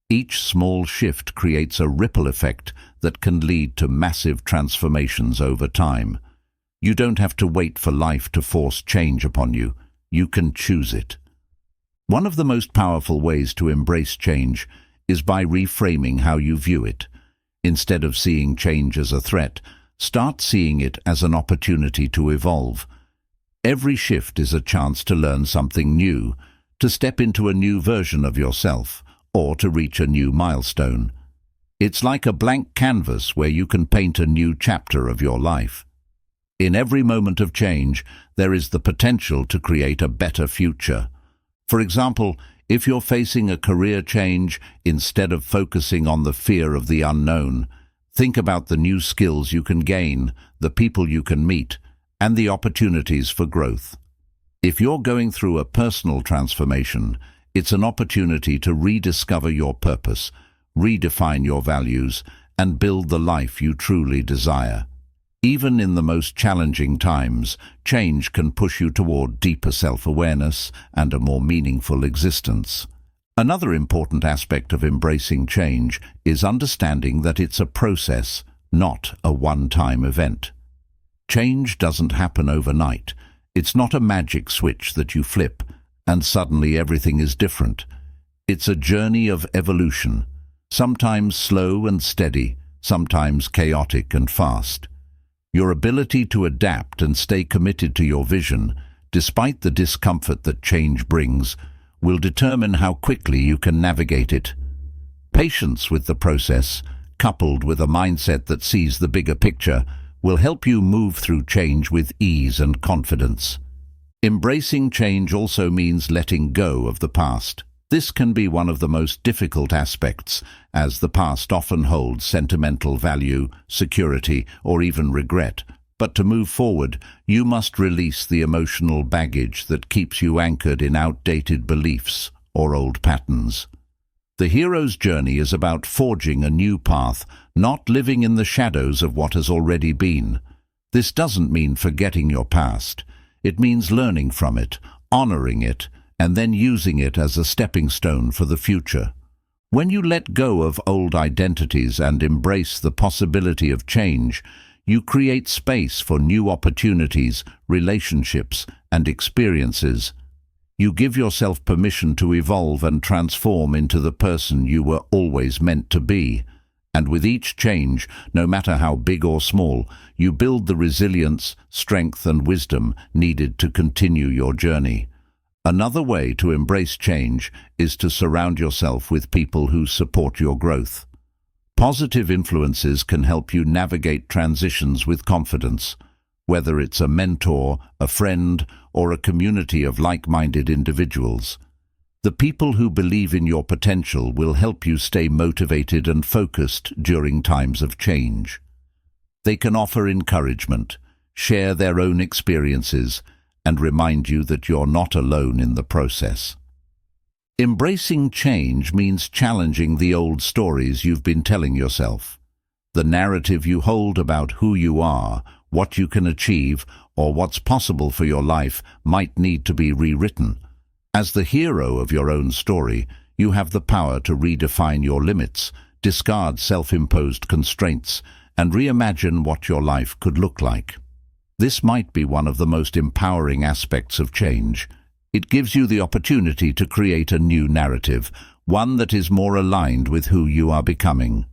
Each small shift creates a ripple effect that can lead to massive transformations over time. You don't have to wait for life to force change upon you. You can choose it. One of the most powerful ways to embrace change is by reframing how you view it. Instead of seeing change as a threat, start seeing it as an opportunity to evolve. Every shift is a chance to learn something new, to step into a new version of yourself, or to reach a new milestone. It's like a blank canvas where you can paint a new chapter of your life. In every moment of change, there is the potential to create a better future. For example, if you're facing a career change, instead of focusing on the fear of the unknown, think about the new skills you can gain, the people you can meet, and the opportunities for growth. If you're going through a personal transformation, it's an opportunity to rediscover your purpose, redefine your values, and build the life you truly desire. Even in the most challenging times, change can push you toward deeper self-awareness and a more meaningful existence. Another important aspect of embracing change is understanding that it's a process, not a one-time event. Change doesn't happen overnight. It's not a magic switch that you flip, and suddenly everything is different. It's a journey of evolution, sometimes slow and steady, sometimes chaotic and fast. Your ability to adapt and stay committed to your vision, despite the discomfort that change brings, will determine how quickly you can navigate it. Patience with the process, coupled with a mindset that sees the bigger picture, will help you move through change with ease and confidence. Embracing change also means letting go of the past. This can be one of the most difficult aspects, as the past often holds sentimental value, security, or even regret. But to move forward, you must release the emotional baggage that keeps you anchored in outdated beliefs or old patterns. The hero's journey is about forging a new path, not living in the shadows of what has already been. This doesn't mean forgetting your past. It means learning from it, honoring it, and then using it as a stepping stone for the future. When you let go of old identities and embrace the possibility of change, you create space for new opportunities, relationships, and experiences. You give yourself permission to evolve and transform into the person you were always meant to be. And with each change, no matter how big or small, you build the resilience, strength, and wisdom needed to continue your journey. Another way to embrace change is to surround yourself with people who support your growth. Positive influences can help you navigate transitions with confidence, whether it's a mentor, a friend, or a community of like-minded individuals. The people who believe in your potential will help you stay motivated and focused during times of change. They can offer encouragement, share their own experiences, and remind you that you're not alone in the process. Embracing change means challenging the old stories you've been telling yourself. The narrative you hold about who you are, what you can achieve, or what's possible for your life might need to be rewritten. As the hero of your own story, you have the power to redefine your limits, discard self-imposed constraints, and reimagine what your life could look like. This might be one of the most empowering aspects of change. It gives you the opportunity to create a new narrative, one that is more aligned with who you are becoming.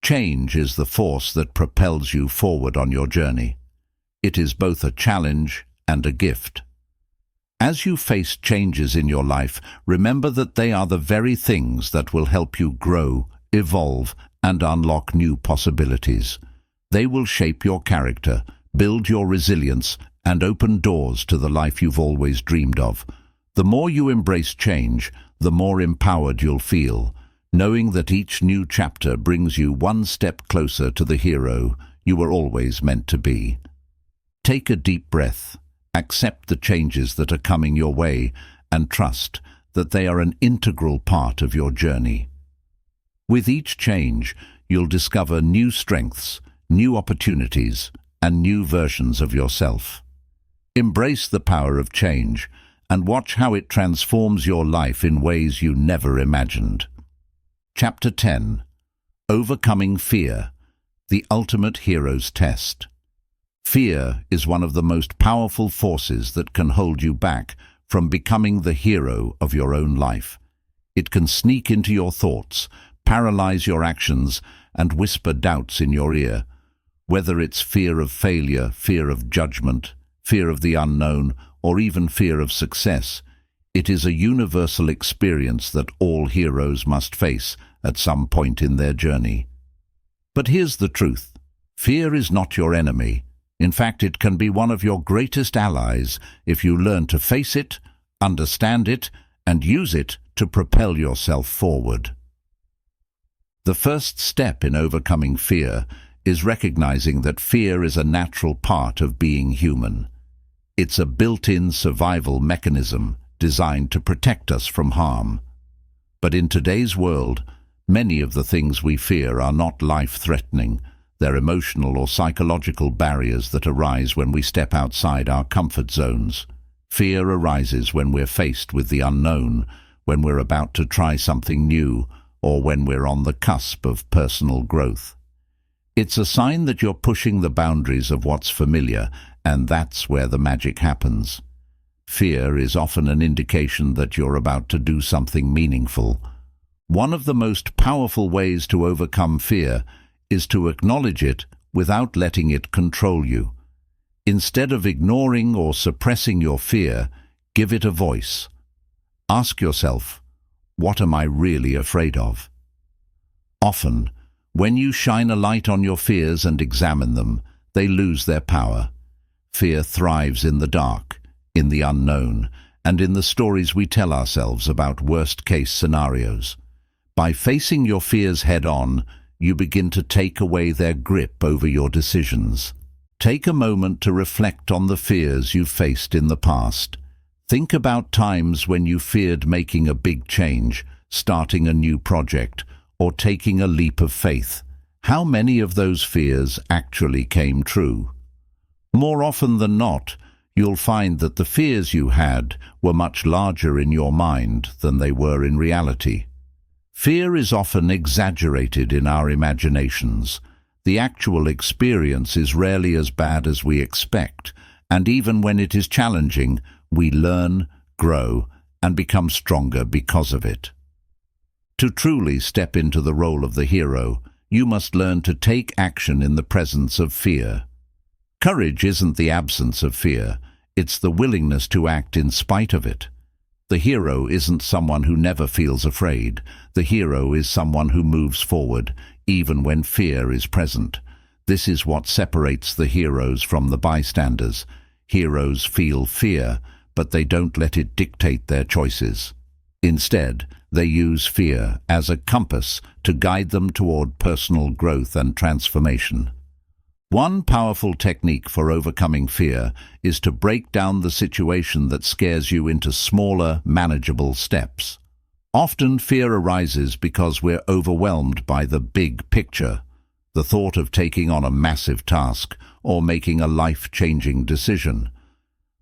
Change is the force that propels you forward on your journey. It is both a challenge and a gift. As you face changes in your life, remember that they are the very things that will help you grow, evolve, and unlock new possibilities. They will shape your character, build your resilience, and open doors to the life you've always dreamed of. The more you embrace change, the more empowered you'll feel, knowing that each new chapter brings you one step closer to the hero you were always meant to be. Take a deep breath, accept the changes that are coming your way, and trust that they are an integral part of your journey. With each change, you'll discover new strengths, new opportunities, and new versions of yourself. Embrace the power of change and watch how it transforms your life in ways you never imagined. Chapter 10. Overcoming Fear, the Ultimate Hero's Test. Fear is one of the most powerful forces that can hold you back from becoming the hero of your own life. It can sneak into your thoughts, paralyze your actions, and whisper doubts in your ear. Whether it's fear of failure, fear of judgment, fear of the unknown, or even fear of success, it is a universal experience that all heroes must face at some point in their journey. But here's the truth. Fear is not your enemy. In fact, it can be one of your greatest allies if you learn to face it, understand it, and use it to propel yourself forward. The first step in overcoming fear is recognizing that fear is a natural part of being human. It's a built-in survival mechanism designed to protect us from harm. But in today's world, many of the things we fear are not life-threatening. They're emotional or psychological barriers that arise when we step outside our comfort zones. Fear arises when we're faced with the unknown, when we're about to try something new, or when we're on the cusp of personal growth. It's a sign that you're pushing the boundaries of what's familiar, and that's where the magic happens. Fear is often an indication that you're about to do something meaningful. One of the most powerful ways to overcome fear is to acknowledge it without letting it control you. Instead of ignoring or suppressing your fear, give it a voice. Ask yourself, what am I really afraid of? Often, when you shine a light on your fears and examine them, they lose their power. Fear thrives in the dark, in the unknown, and in the stories we tell ourselves about worst-case scenarios. By facing your fears head-on, you begin to take away their grip over your decisions. Take a moment to reflect on the fears you've faced in the past. Think about times when you feared making a big change, starting a new project, or taking a leap of faith. How many of those fears actually came true? More often than not, you'll find that the fears you had were much larger in your mind than they were in reality. Fear is often exaggerated in our imaginations. The actual experience is rarely as bad as we expect, and even when it is challenging, we learn, grow, and become stronger because of it. To truly step into the role of the hero, you must learn to take action in the presence of fear. Courage isn't the absence of fear, it's the willingness to act in spite of it. The hero isn't someone who never feels afraid. The hero is someone who moves forward, even when fear is present. This is what separates the heroes from the bystanders. Heroes feel fear, but they don't let it dictate their choices. Instead, they use fear as a compass to guide them toward personal growth and transformation. One powerful technique for overcoming fear is to break down the situation that scares you into smaller, manageable steps. Often fear arises because we're overwhelmed by the big picture, the thought of taking on a massive task or making a life-changing decision.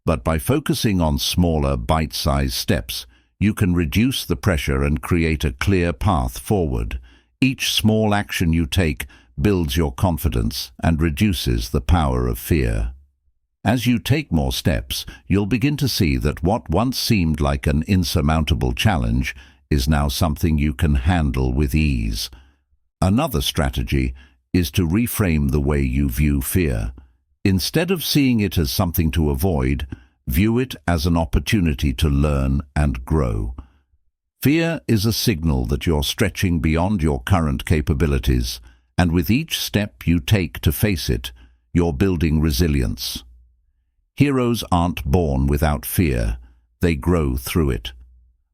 But by focusing on smaller, bite-sized steps, you can reduce the pressure and create a clear path forward. Each small action you take builds your confidence and reduces the power of fear. As you take more steps, you'll begin to see that what once seemed like an insurmountable challenge is now something you can handle with ease. Another strategy is to reframe the way you view fear. Instead of seeing it as something to avoid, view it as an opportunity to learn and grow. Fear is a signal that you're stretching beyond your current capabilities, and with each step you take to face it, you're building resilience. Heroes aren't born without fear, they grow through it.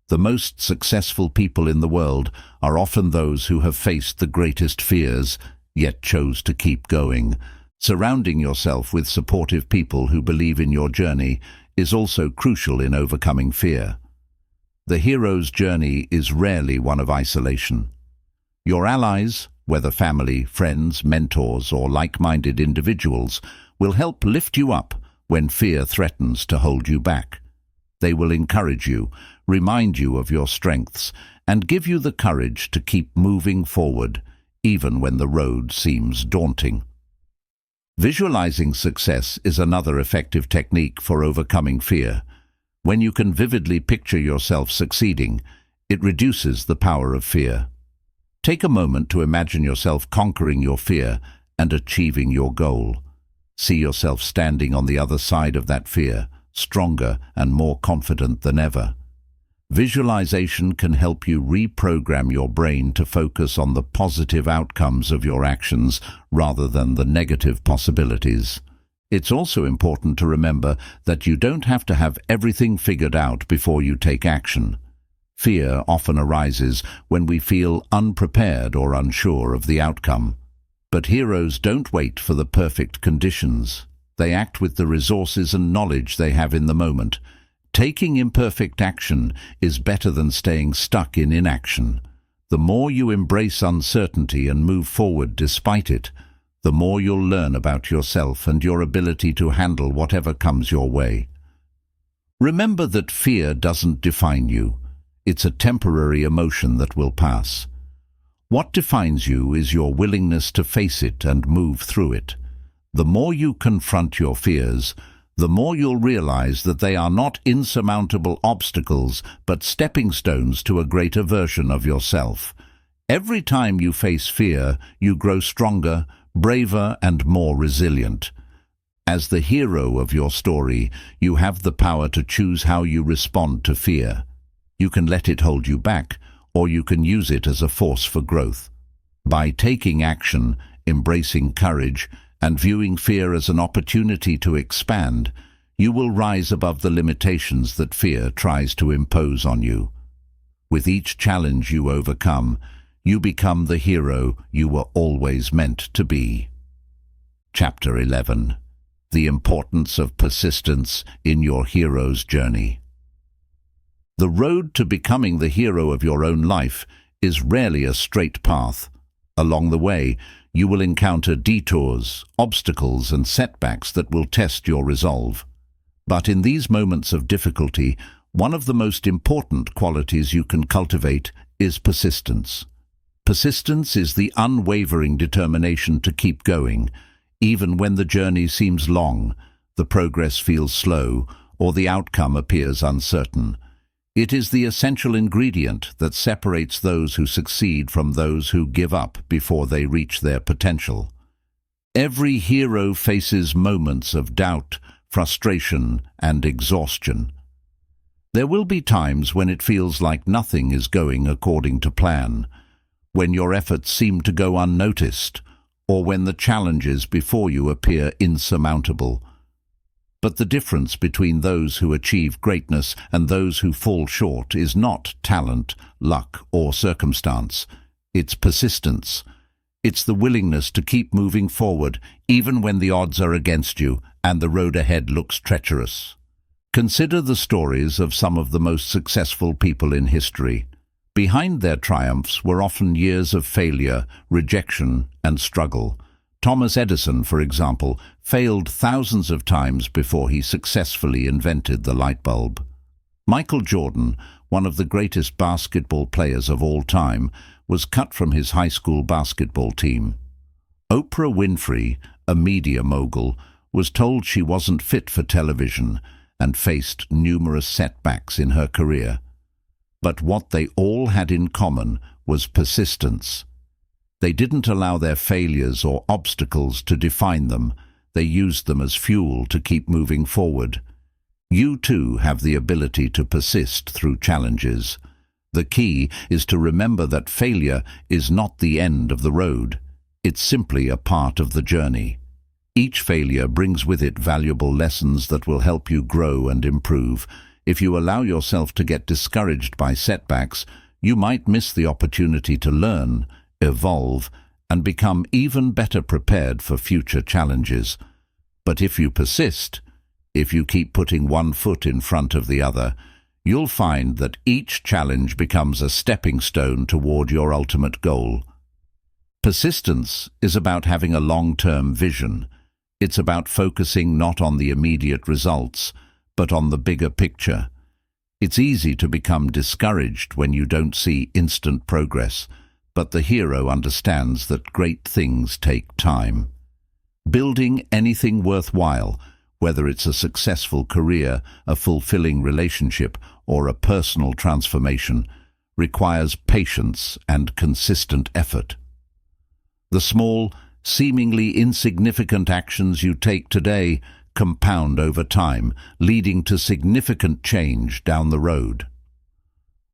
The most successful people in the world are often those who have faced the greatest fears, yet chose to keep going. Surrounding yourself with supportive people who believe in your journey is also crucial in overcoming fear. The hero's journey is rarely one of isolation. Your allies, whether family, friends, mentors, or like-minded individuals, will help lift you up when fear threatens to hold you back. They will encourage you, remind you of your strengths, and give you the courage to keep moving forward, even when the road seems daunting. Visualizing success is another effective technique for overcoming fear. When you can vividly picture yourself succeeding, it reduces the power of fear. Take a moment to imagine yourself conquering your fear and achieving your goal. See yourself standing on the other side of that fear, stronger and more confident than ever. Visualization can help you reprogram your brain to focus on the positive outcomes of your actions rather than the negative possibilities. It's also important to remember that you don't have to have everything figured out before you take action. Fear often arises when we feel unprepared or unsure of the outcome. But heroes don't wait for the perfect conditions. They act with the resources and knowledge they have in the moment. Taking imperfect action is better than staying stuck in inaction. The more you embrace uncertainty and move forward despite it, the more you'll learn about yourself and your ability to handle whatever comes your way. Remember that fear doesn't define you. It's a temporary emotion that will pass. What defines you is your willingness to face it and move through it. The more you confront your fears, the more you'll realize that they are not insurmountable obstacles, but stepping stones to a greater version of yourself. Every time you face fear, you grow stronger, braver, and more resilient. As the hero of your story, you have the power to choose how you respond to fear. You can let it hold you back, or you can use it as a force for growth. By taking action, embracing courage, and viewing fear as an opportunity to expand, You will rise above the limitations that fear tries to impose on you. With each challenge you overcome, you become the hero you were always meant to be. Chapter 11. The importance of persistence in your hero's journey. The road to becoming the hero of your own life is rarely a straight path. Along the way, you will encounter detours, obstacles, and setbacks that will test your resolve. But in these moments of difficulty, one of the most important qualities you can cultivate is persistence. Persistence is the unwavering determination to keep going, even when the journey seems long, the progress feels slow, or the outcome appears uncertain. It is the essential ingredient that separates those who succeed from those who give up before they reach their potential. Every hero faces moments of doubt, frustration, and exhaustion. There will be times when it feels like nothing is going according to plan, when your efforts seem to go unnoticed, or when the challenges before you appear insurmountable. But the difference between those who achieve greatness and those who fall short is not talent, luck, or circumstance. It's persistence. It's the willingness to keep moving forward even when the odds are against you and the road ahead looks treacherous. Consider the stories of some of the most successful people in history. Behind their triumphs were often years of failure, rejection, and struggle. Thomas Edison, for example, failed thousands of times before he successfully invented the light bulb. Michael Jordan, one of the greatest basketball players of all time, was cut from his high school basketball team. Oprah Winfrey, a media mogul, was told she wasn't fit for television and faced numerous setbacks in her career. But what they all had in common was persistence. They didn't allow their failures or obstacles to define them. They used them as fuel to keep moving forward. You too have the ability to persist through challenges. The key is to remember that failure is not the end of the road. It's simply a part of the journey. Each failure brings with it valuable lessons that will help you grow and improve. If you allow yourself to get discouraged by setbacks, you might miss the opportunity to learn, evolve, and become even better prepared for future challenges. But if you persist, if you keep putting one foot in front of the other, you'll find that each challenge becomes a stepping stone toward your ultimate goal. Persistence is about having a long-term vision. It's about focusing not on the immediate results, but on the bigger picture. It's easy to become discouraged when you don't see instant progress, but the hero understands that great things take time. Building anything worthwhile, whether it's a successful career, a fulfilling relationship, or a personal transformation, requires patience and consistent effort. The small, seemingly insignificant actions you take today compound over time, leading to significant change down the road.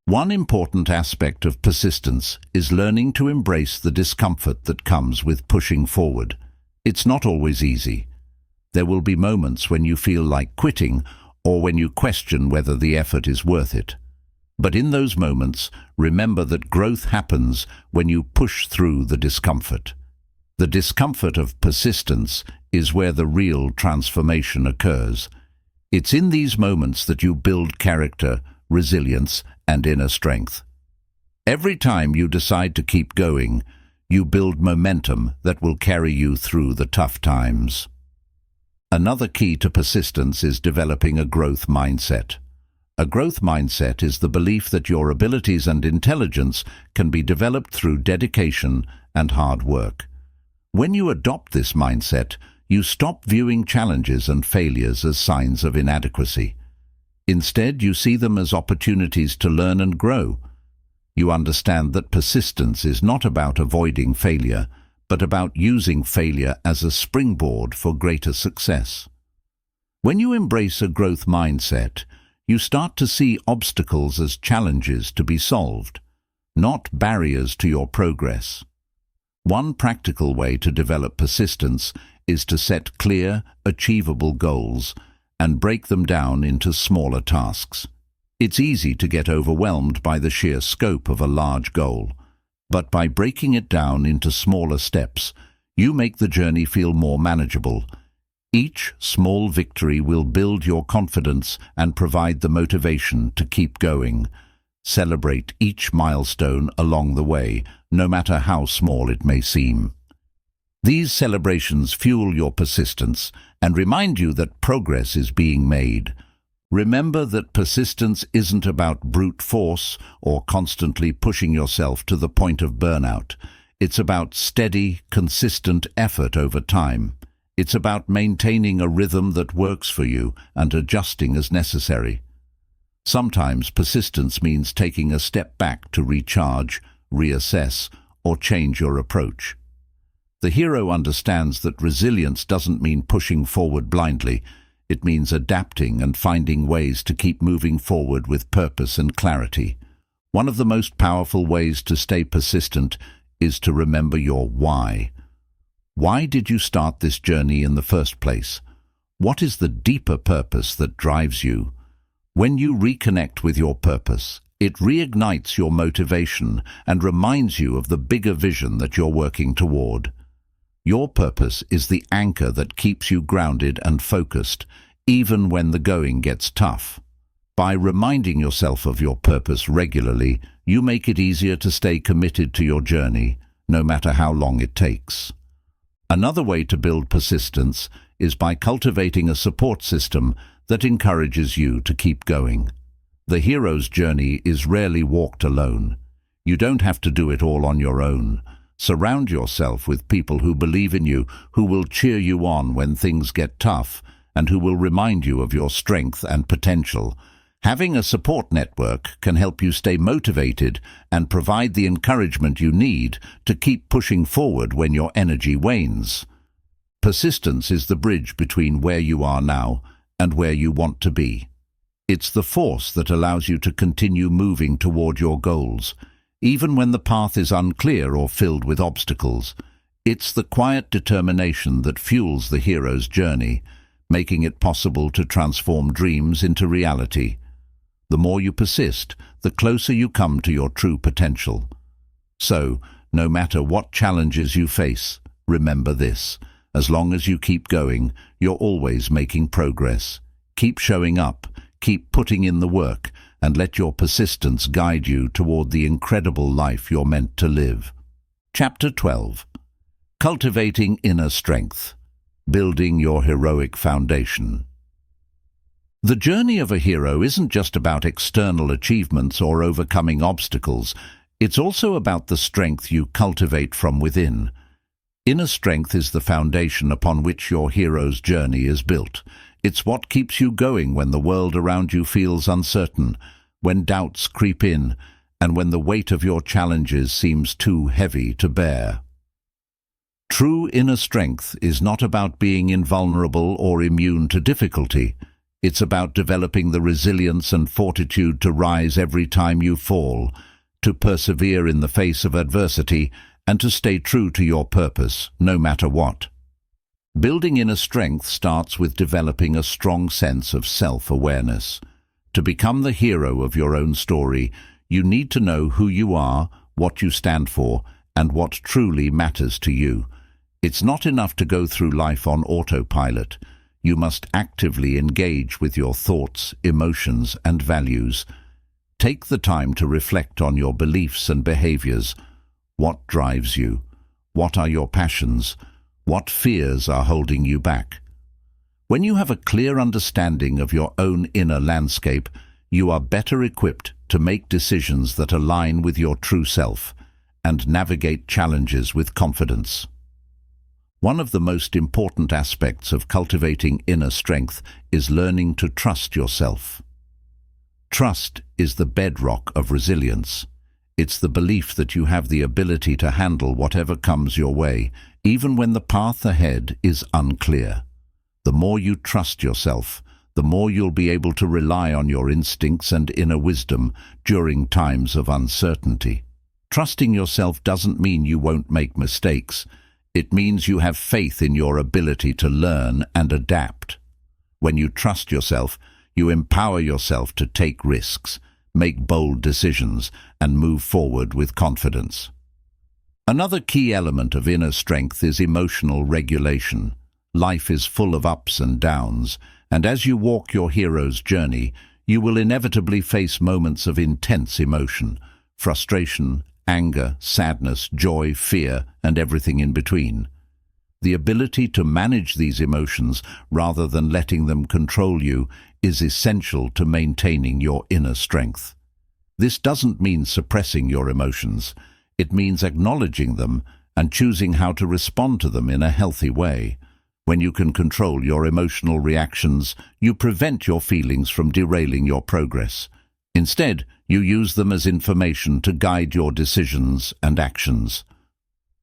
One important aspect of persistence is learning to embrace the discomfort that comes with pushing forward. It's not always easy. There will be moments when you feel like quitting or when you question whether the effort is worth it. But in those moments, remember that growth happens when you push through the discomfort. The discomfort of persistence is where the real transformation occurs. It's in these moments that you build character, resilience, and inner strength. Every time you decide to keep going, you build momentum that will carry you through the tough times. Another key to persistence is developing a growth mindset. A growth mindset is the belief that your abilities and intelligence can be developed through dedication and hard work. When you adopt this mindset, you stop viewing challenges and failures as signs of inadequacy. Instead, you see them as opportunities to learn and grow. You understand that persistence is not about avoiding failure, but about using failure as a springboard for greater success. When you embrace a growth mindset, you start to see obstacles as challenges to be solved, not barriers to your progress. One practical way to develop persistence is to set clear, achievable goals and break them down into smaller tasks. It's easy to get overwhelmed by the sheer scope of a large goal, but by breaking it down into smaller steps, you make the journey feel more manageable. Each small victory will build your confidence and provide the motivation to keep going. Celebrate each milestone along the way, no matter how small it may seem. These celebrations fuel your persistence and remind you that progress is being made. Remember that persistence isn't about brute force or constantly pushing yourself to the point of burnout. It's about steady, consistent effort over time. It's about maintaining a rhythm that works for you and adjusting as necessary. Sometimes persistence means taking a step back to recharge, reassess, or change your approach. The hero understands that resilience doesn't mean pushing forward blindly. It means adapting and finding ways to keep moving forward with purpose and clarity. One of the most powerful ways to stay persistent is to remember your why. Why did you start this journey in the first place? What is the deeper purpose that drives you? When you reconnect with your purpose, it reignites your motivation and reminds you of the bigger vision that you're working toward. Your purpose is the anchor that keeps you grounded and focused, even when the going gets tough. By reminding yourself of your purpose regularly, you make it easier to stay committed to your journey, no matter how long it takes. Another way to build persistence is by cultivating a support system that encourages you to keep going. The hero's journey is rarely walked alone. You don't have to do it all on your own. Surround yourself with people who believe in you, who will cheer you on when things get tough, and who will remind you of your strength and potential. Having a support network can help you stay motivated and provide the encouragement you need to keep pushing forward when your energy wanes. Persistence is the bridge between where you are now and where you want to be. It's the force that allows you to continue moving toward your goals, even when the path is unclear or filled with obstacles. It's the quiet determination that fuels the hero's journey, making it possible to transform dreams into reality. The more you persist, the closer you come to your true potential. So, no matter what challenges you face, remember this: as long as you keep going, you're always making progress. Keep showing up, keep putting in the work, and let your persistence guide you toward the incredible life you're meant to live. Chapter 12. Cultivating Inner Strength. Building Your Heroic Foundation. The journey of a hero isn't just about external achievements or overcoming obstacles. It's also about the strength you cultivate from within. Inner strength is the foundation upon which your hero's journey is built. It's what keeps you going when the world around you feels uncertain, when doubts creep in, and when the weight of your challenges seems too heavy to bear. True inner strength is not about being invulnerable or immune to difficulty. It's about developing the resilience and fortitude to rise every time you fall, to persevere in the face of adversity, and to stay true to your purpose, no matter what. Building inner strength starts with developing a strong sense of self-awareness. To become the hero of your own story, you need to know who you are, what you stand for, and what truly matters to you. It's not enough to go through life on autopilot. You must actively engage with your thoughts, emotions, and values. Take the time to reflect on your beliefs and behaviors. What drives you? What are your passions? What fears are holding you back? When you have a clear understanding of your own inner landscape, you are better equipped to make decisions that align with your true self and navigate challenges with confidence. One of the most important aspects of cultivating inner strength is learning to trust yourself. Trust is the bedrock of resilience. It's the belief that you have the ability to handle whatever comes your way, even when the path ahead is unclear. The more you trust yourself, the more you'll be able to rely on your instincts and inner wisdom during times of uncertainty. Trusting yourself doesn't mean you won't make mistakes. It means you have faith in your ability to learn and adapt. When you trust yourself, you empower yourself to take risks, make bold decisions, and move forward with confidence. Another key element of inner strength is emotional regulation. Life is full of ups and downs, and as you walk your hero's journey, you will inevitably face moments of intense emotion, frustration, anger, sadness, joy, fear, and everything in between. The ability to manage these emotions rather than letting them control you is essential to maintaining your inner strength. This doesn't mean suppressing your emotions. It means acknowledging them and choosing how to respond to them in a healthy way. When you can control your emotional reactions, you prevent your feelings from derailing your progress. Instead, you use them as information to guide your decisions and actions.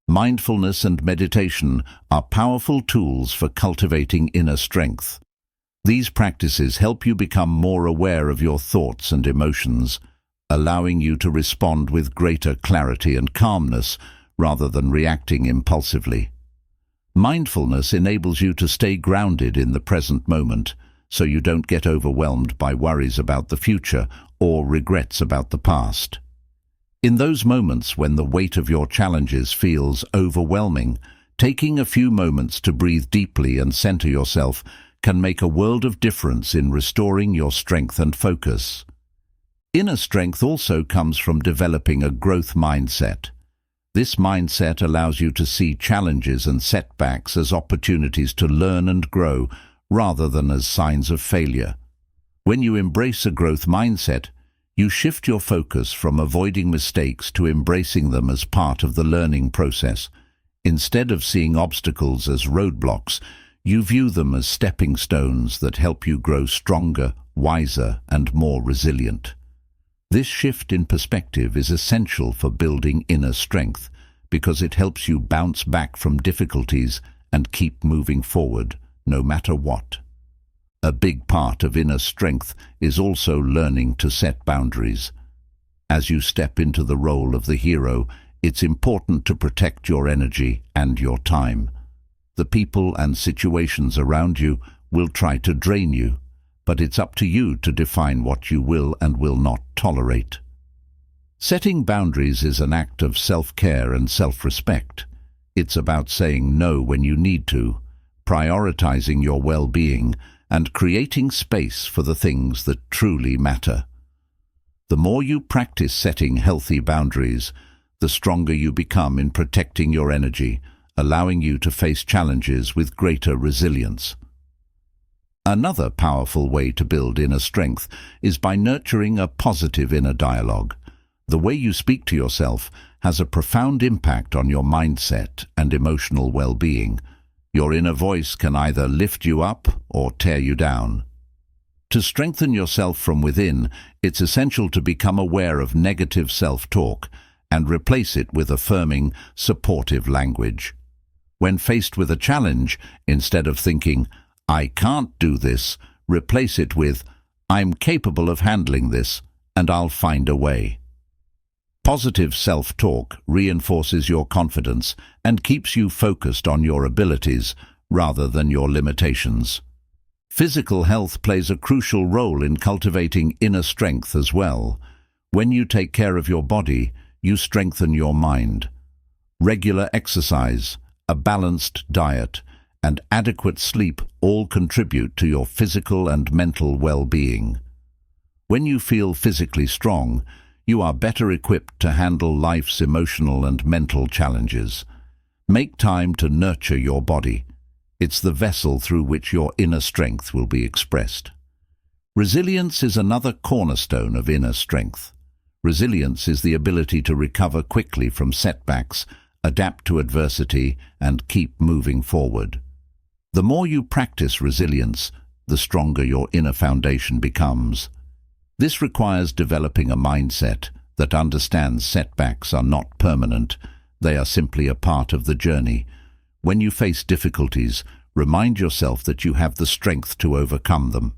Mindfulness and meditation are powerful tools for cultivating inner strength. These practices help you become more aware of your thoughts and emotions, allowing you to respond with greater clarity and calmness rather than reacting impulsively. Mindfulness enables you to stay grounded in the present moment, so you don't get overwhelmed by worries about the future or regrets about the past. In those moments when the weight of your challenges feels overwhelming, taking a few moments to breathe deeply and center yourself can make a world of difference in restoring your strength and focus. Inner strength also comes from developing a growth mindset. This mindset allows you to see challenges and setbacks as opportunities to learn and grow rather than as signs of failure. When you embrace a growth mindset, you shift your focus from avoiding mistakes to embracing them as part of the learning process. Instead of seeing obstacles as roadblocks, you view them as stepping stones that help you grow stronger, wiser, and more resilient. This shift in perspective is essential for building inner strength because it helps you bounce back from difficulties and keep moving forward, no matter what. A big part of inner strength is also learning to set boundaries. As you step into the role of the hero, it's important to protect your energy and your time. The people and situations around you will try to drain you, but it's up to you to define what you will and will not tolerate. Setting boundaries is an act of self-care and self-respect. It's about saying no when you need to, prioritizing your well-being, and creating space for the things that truly matter. The more you practice setting healthy boundaries, the stronger you become in protecting your energy, allowing you to face challenges with greater resilience. Another powerful way to build inner strength is by nurturing a positive inner dialogue. The way you speak to yourself has a profound impact on your mindset and emotional well-being. Your inner voice can either lift you up or tear you down. To strengthen yourself from within, it's essential to become aware of negative self-talk and replace it with affirming, supportive language. When faced with a challenge, instead of thinking, "I can't do this," replace it with, "I'm capable of handling this, and I'll find a way." Positive self-talk reinforces your confidence and keeps you focused on your abilities rather than your limitations. Physical health plays a crucial role in cultivating inner strength as well. When you take care of your body, you strengthen your mind. Regular exercise, a balanced diet, and adequate sleep all contribute to your physical and mental well-being. When you feel physically strong, you are better equipped to handle life's emotional and mental challenges. Make time to nurture your body. It's the vessel through which your inner strength will be expressed. Resilience is another cornerstone of inner strength. Resilience is the ability to recover quickly from setbacks, adapt to adversity, and keep moving forward. The more you practice resilience, the stronger your inner foundation becomes. This requires developing a mindset that understands setbacks are not permanent. They are simply a part of the journey. When you face difficulties, remind yourself that you have the strength to overcome them.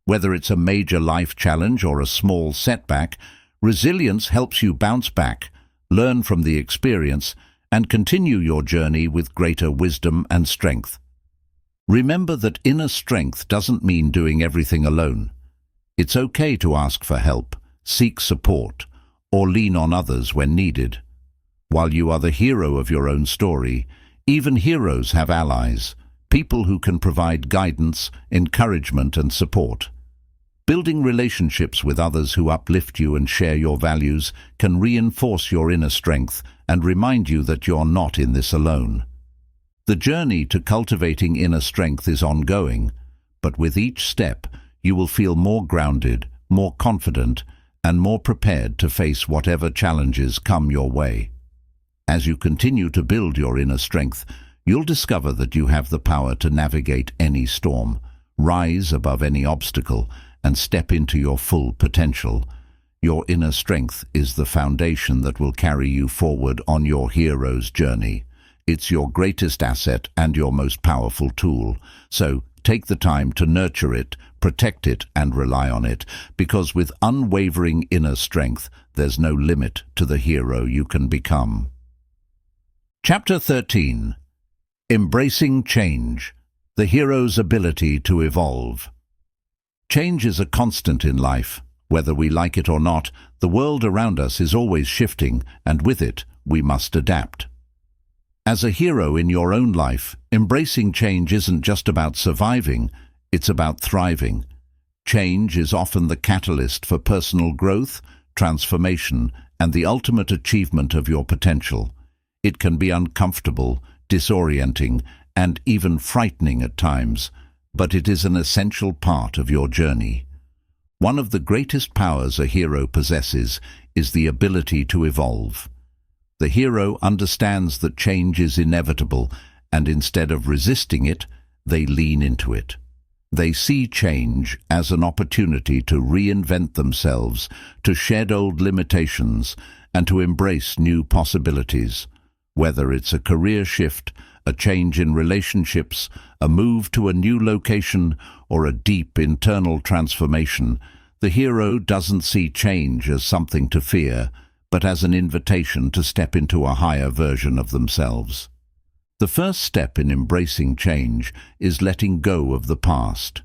Whether it's a major life challenge or a small setback, resilience helps you bounce back, learn from the experience, and continue your journey with greater wisdom and strength. Remember that inner strength doesn't mean doing everything alone. It's okay to ask for help, seek support, or lean on others when needed. While you are the hero of your own story, even heroes have allies, people who can provide guidance, encouragement, and support. Building relationships with others who uplift you and share your values can reinforce your inner strength and remind you that you're not in this alone. The journey to cultivating inner strength is ongoing, but with each step, you will feel more grounded, more confident, and more prepared to face whatever challenges come your way. As you continue to build your inner strength, you'll discover that you have the power to navigate any storm, rise above any obstacle, and step into your full potential. Your inner strength is the foundation that will carry you forward on your hero's journey. It's your greatest asset and your most powerful tool. So take the time to nurture it, protect it, and rely on it, because with unwavering inner strength, there's no limit to the hero you can become. Chapter 13. Embracing Change, the hero's ability to evolve. Change is a constant in life. Whether we like it or not, the world around us is always shifting, and with it, we must adapt. As a hero in your own life, embracing change isn't just about surviving, it's about thriving. Change is often the catalyst for personal growth, transformation, and the ultimate achievement of your potential. It can be uncomfortable, disorienting, and even frightening at times, but it is an essential part of your journey. One of the greatest powers a hero possesses is the ability to evolve. The hero understands that change is inevitable, and instead of resisting it, they lean into it. They see change as an opportunity to reinvent themselves, to shed old limitations, and to embrace new possibilities. Whether it's a career shift, a change in relationships, a move to a new location, or a deep internal transformation, the hero doesn't see change as something to fear, but as an invitation to step into a higher version of themselves. The first step in embracing change is letting go of the past.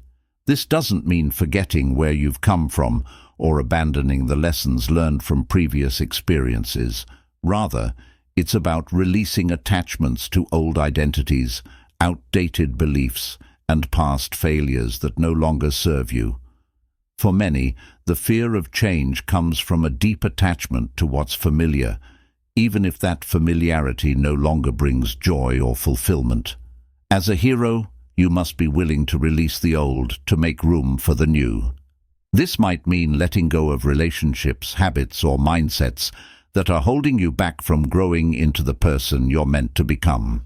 This doesn't mean forgetting where you've come from or abandoning the lessons learned from previous experiences. Rather, it's about releasing attachments to old identities, outdated beliefs, and past failures that no longer serve you. For many, the fear of change comes from a deep attachment to what's familiar, even if that familiarity no longer brings joy or fulfillment. As a hero, you must be willing to release the old to make room for the new. This might mean letting go of relationships, habits, or mindsets that are holding you back from growing into the person you're meant to become.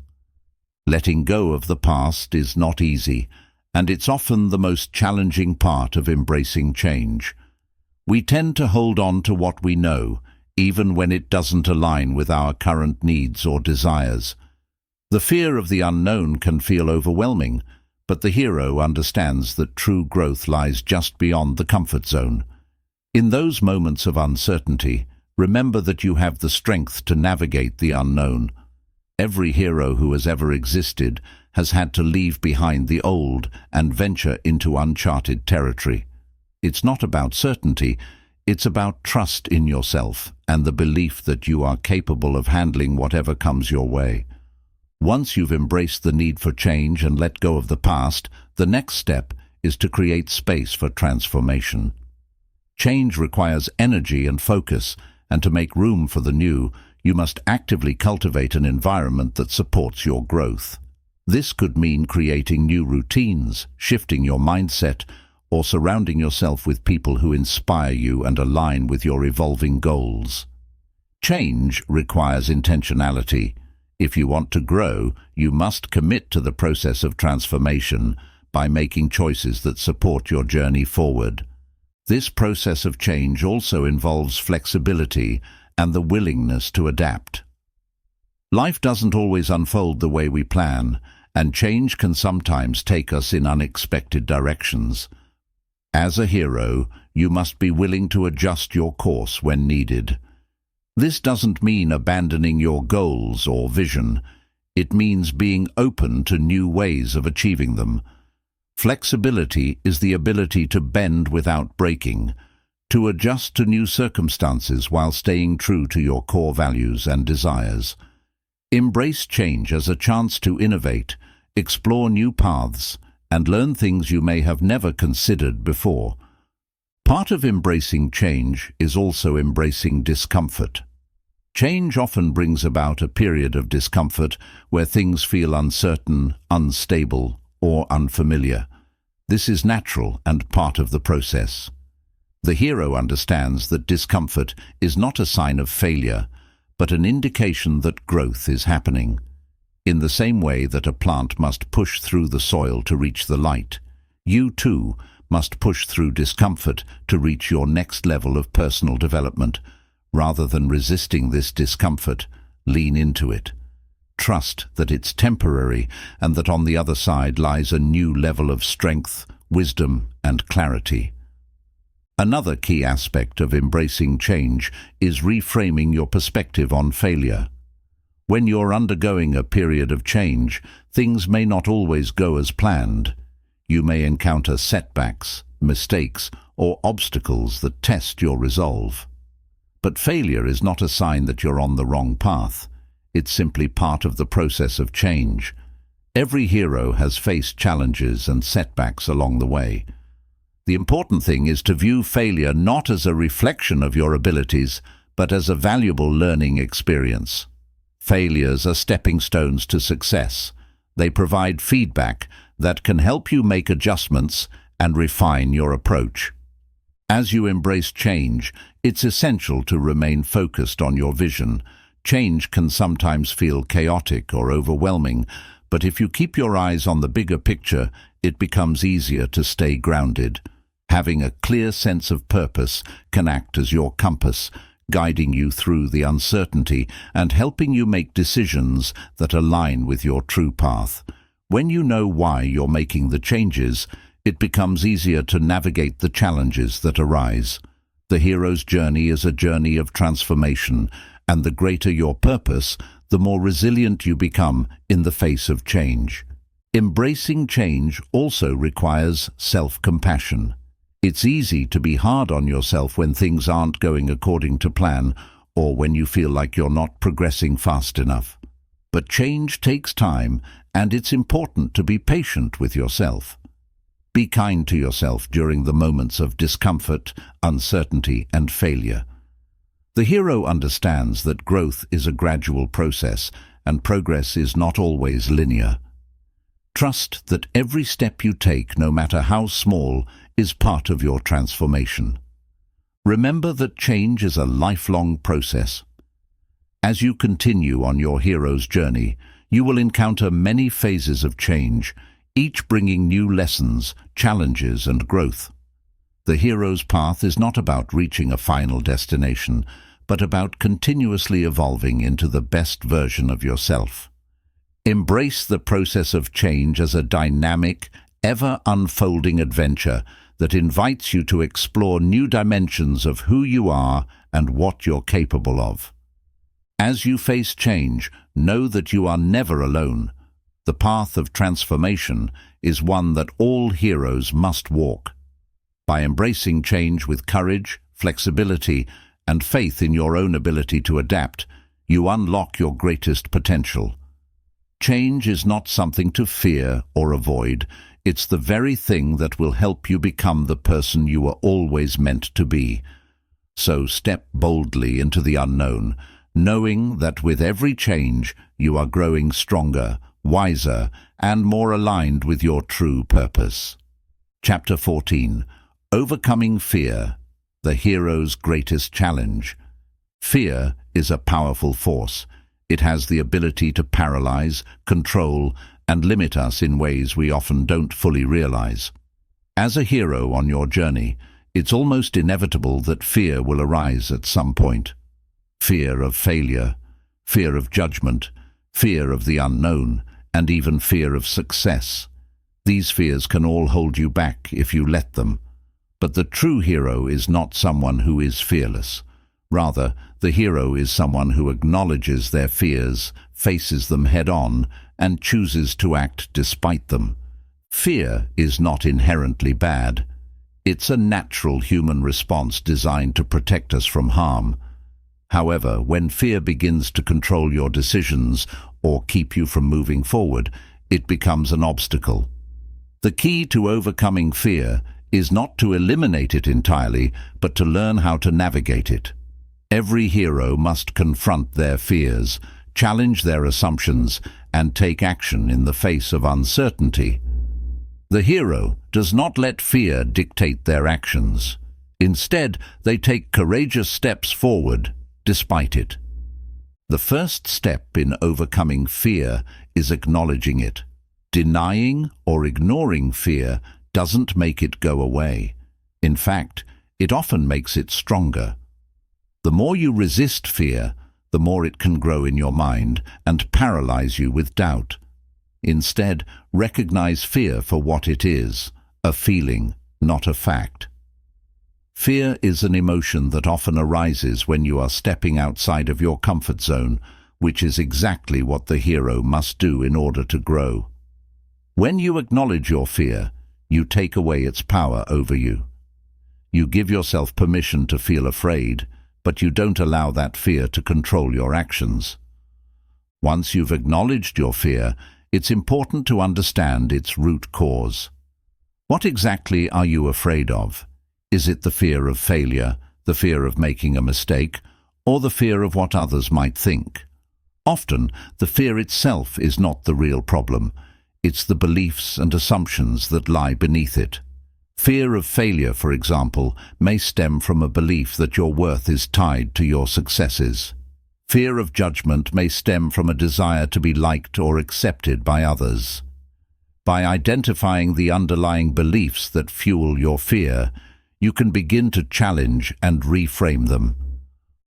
Letting go of the past is not easy, and it's often the most challenging part of embracing change. We tend to hold on to what we know, even when it doesn't align with our current needs or desires. The fear of the unknown can feel overwhelming, but the hero understands that true growth lies just beyond the comfort zone. In those moments of uncertainty, remember that you have the strength to navigate the unknown. Every hero who has ever existed has had to leave behind the old and venture into uncharted territory. It's not about certainty, it's about trust in yourself and the belief that you are capable of handling whatever comes your way. Once you've embraced the need for change and let go of the past, the next step is to create space for transformation. Change requires energy and focus, and to make room for the new, you must actively cultivate an environment that supports your growth. This could mean creating new routines, shifting your mindset, or surrounding yourself with people who inspire you and align with your evolving goals. Change requires intentionality. If you want to grow, you must commit to the process of transformation by making choices that support your journey forward. This process of change also involves flexibility and the willingness to adapt. Life doesn't always unfold the way we plan, and change can sometimes take us in unexpected directions. As a hero, you must be willing to adjust your course when needed. This doesn't mean abandoning your goals or vision. It means being open to new ways of achieving them. Flexibility is the ability to bend without breaking, to adjust to new circumstances while staying true to your core values and desires. Embrace change as a chance to innovate, explore new paths, and learn things you may have never considered before. Part of embracing change is also embracing discomfort. Change often brings about a period of discomfort where things feel uncertain, unstable, or unfamiliar. This is natural and part of the process. The hero understands that discomfort is not a sign of failure, but an indication that growth is happening. In the same way that a plant must push through the soil to reach the light, you too must push through discomfort to reach your next level of personal development. Rather than resisting this discomfort, lean into it. Trust that it's temporary and that on the other side lies a new level of strength, wisdom, and clarity. Another key aspect of embracing change is reframing your perspective on failure. When you're undergoing a period of change, things may not always go as planned. You may encounter setbacks, mistakes, or obstacles that test your resolve. But failure is not a sign that you're on the wrong path. It's simply part of the process of change. Every hero has faced challenges and setbacks along the way. The important thing is to view failure not as a reflection of your abilities, but as a valuable learning experience. Failures are stepping stones to success. They provide feedback that can help you make adjustments and refine your approach. As you embrace change, it's essential to remain focused on your vision. Change can sometimes feel chaotic or overwhelming, but if you keep your eyes on the bigger picture, it becomes easier to stay grounded. Having a clear sense of purpose can act as your compass, guiding you through the uncertainty and helping you make decisions that align with your true path. When you know why you're making the changes, it becomes easier to navigate the challenges that arise. The hero's journey is a journey of transformation, and the greater your purpose, the more resilient you become in the face of change. Embracing change also requires self-compassion. It's easy to be hard on yourself when things aren't going according to plan, or when you feel like you're not progressing fast enough. But change takes time, and it's important to be patient with yourself. Be kind to yourself during the moments of discomfort, uncertainty, and failure. The hero understands that growth is a gradual process, and progress is not always linear. Trust that every step you take, no matter how small, is part of your transformation. Remember that change is a lifelong process. As you continue on your hero's journey, you will encounter many phases of change, each bringing new lessons, challenges, and growth. The hero's path is not about reaching a final destination, but about continuously evolving into the best version of yourself. Embrace the process of change as a dynamic, ever-unfolding adventure that invites you to explore new dimensions of who you are and what you're capable of. As you face change, know that you are never alone. The path of transformation is one that all heroes must walk. By embracing change with courage, flexibility, and faith in your own ability to adapt, you unlock your greatest potential. Change is not something to fear or avoid. It's the very thing that will help you become the person you were always meant to be. So step boldly into the unknown, knowing that with every change you are growing stronger, wiser, and more aligned with your true purpose. Chapter 14. Overcoming Fear, the Hero's Greatest Challenge. Fear is a powerful force. It has the ability to paralyze, control, and limit us in ways we often don't fully realize. As a hero on your journey, it's almost inevitable that fear will arise at some point. Fear of failure, fear of judgment, fear of the unknown, and even fear of success. These fears can all hold you back if you let them. But the true hero is not someone who is fearless. Rather, the hero is someone who acknowledges their fears, faces them head-on, and chooses to act despite them. Fear is not inherently bad. It's a natural human response designed to protect us from harm. However, when fear begins to control your decisions or keep you from moving forward, it becomes an obstacle. The key to overcoming fear is not to eliminate it entirely, but to learn how to navigate it. Every hero must confront their fears, challenge their assumptions, and take action in the face of uncertainty. The hero does not let fear dictate their actions. Instead, they take courageous steps forward, despite it. The first step in overcoming fear is acknowledging it. Denying or ignoring fear doesn't make it go away. In fact, it often makes it stronger. The more you resist fear, the more it can grow in your mind and paralyze you with doubt. Instead, recognize fear for what it is, a feeling, not a fact. Fear is an emotion that often arises when you are stepping outside of your comfort zone, which is exactly what the hero must do in order to grow. When you acknowledge your fear, you take away its power over you. You give yourself permission to feel afraid, but you don't allow that fear to control your actions. Once you've acknowledged your fear, it's important to understand its root cause. What exactly are you afraid of? Is it the fear of failure, the fear of making a mistake, or the fear of what others might think? Often, the fear itself is not the real problem. It's the beliefs and assumptions that lie beneath it. Fear of failure, for example, may stem from a belief that your worth is tied to your successes. Fear of judgment may stem from a desire to be liked or accepted by others. By identifying the underlying beliefs that fuel your fear, you can begin to challenge and reframe them.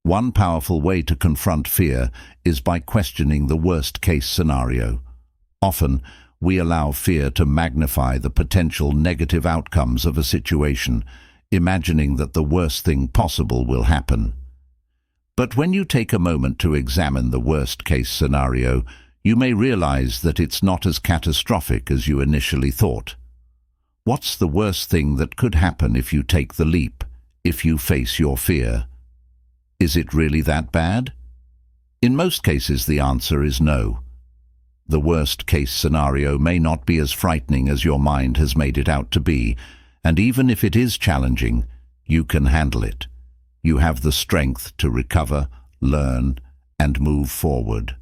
One powerful way to confront fear is by questioning the worst-case scenario. Often, we allow fear to magnify the potential negative outcomes of a situation, imagining that the worst thing possible will happen. But when you take a moment to examine the worst-case scenario, you may realize that it's not as catastrophic as you initially thought. What's the worst thing that could happen if you take the leap, if you face your fear? Is it really that bad? In most cases, the answer is no. The worst-case scenario may not be as frightening as your mind has made it out to be, and even if it is challenging, you can handle it. You have the strength to recover, learn, and move forward.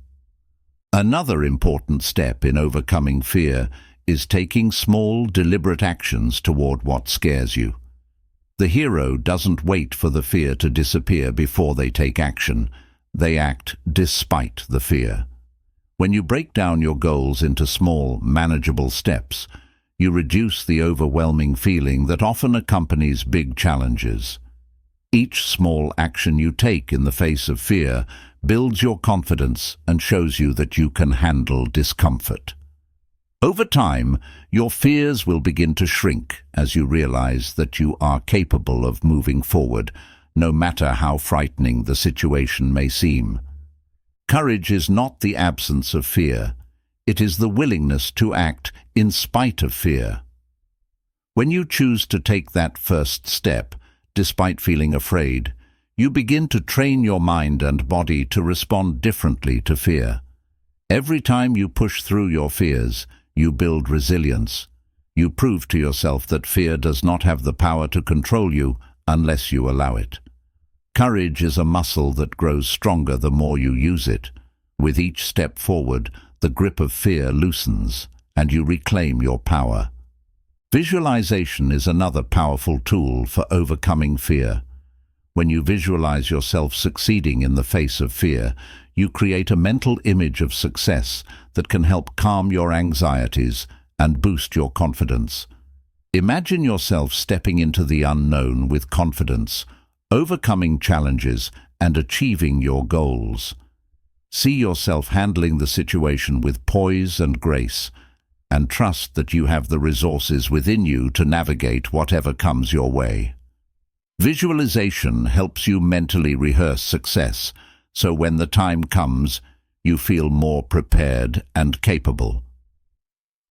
Another important step in overcoming fear is taking small, deliberate actions toward what scares you. The hero doesn't wait for the fear to disappear before they take action. They act despite the fear. When you break down your goals into small, manageable steps, you reduce the overwhelming feeling that often accompanies big challenges. Each small action you take in the face of fear builds your confidence and shows you that you can handle discomfort. Over time, your fears will begin to shrink as you realize that you are capable of moving forward, no matter how frightening the situation may seem. Courage is not the absence of fear. It is the willingness to act in spite of fear. When you choose to take that first step, despite feeling afraid, you begin to train your mind and body to respond differently to fear. Every time you push through your fears, you build resilience. You prove to yourself that fear does not have the power to control you unless you allow it. Courage is a muscle that grows stronger the more you use it. With each step forward, the grip of fear loosens, and you reclaim your power. Visualization is another powerful tool for overcoming fear. When you visualize yourself succeeding in the face of fear, you create a mental image of success that can help calm your anxieties and boost your confidence. Imagine yourself stepping into the unknown with confidence, overcoming challenges and achieving your goals. See yourself handling the situation with poise and grace, and trust that you have the resources within you to navigate whatever comes your way. Visualization helps you mentally rehearse success, so when the time comes, you feel more prepared and capable.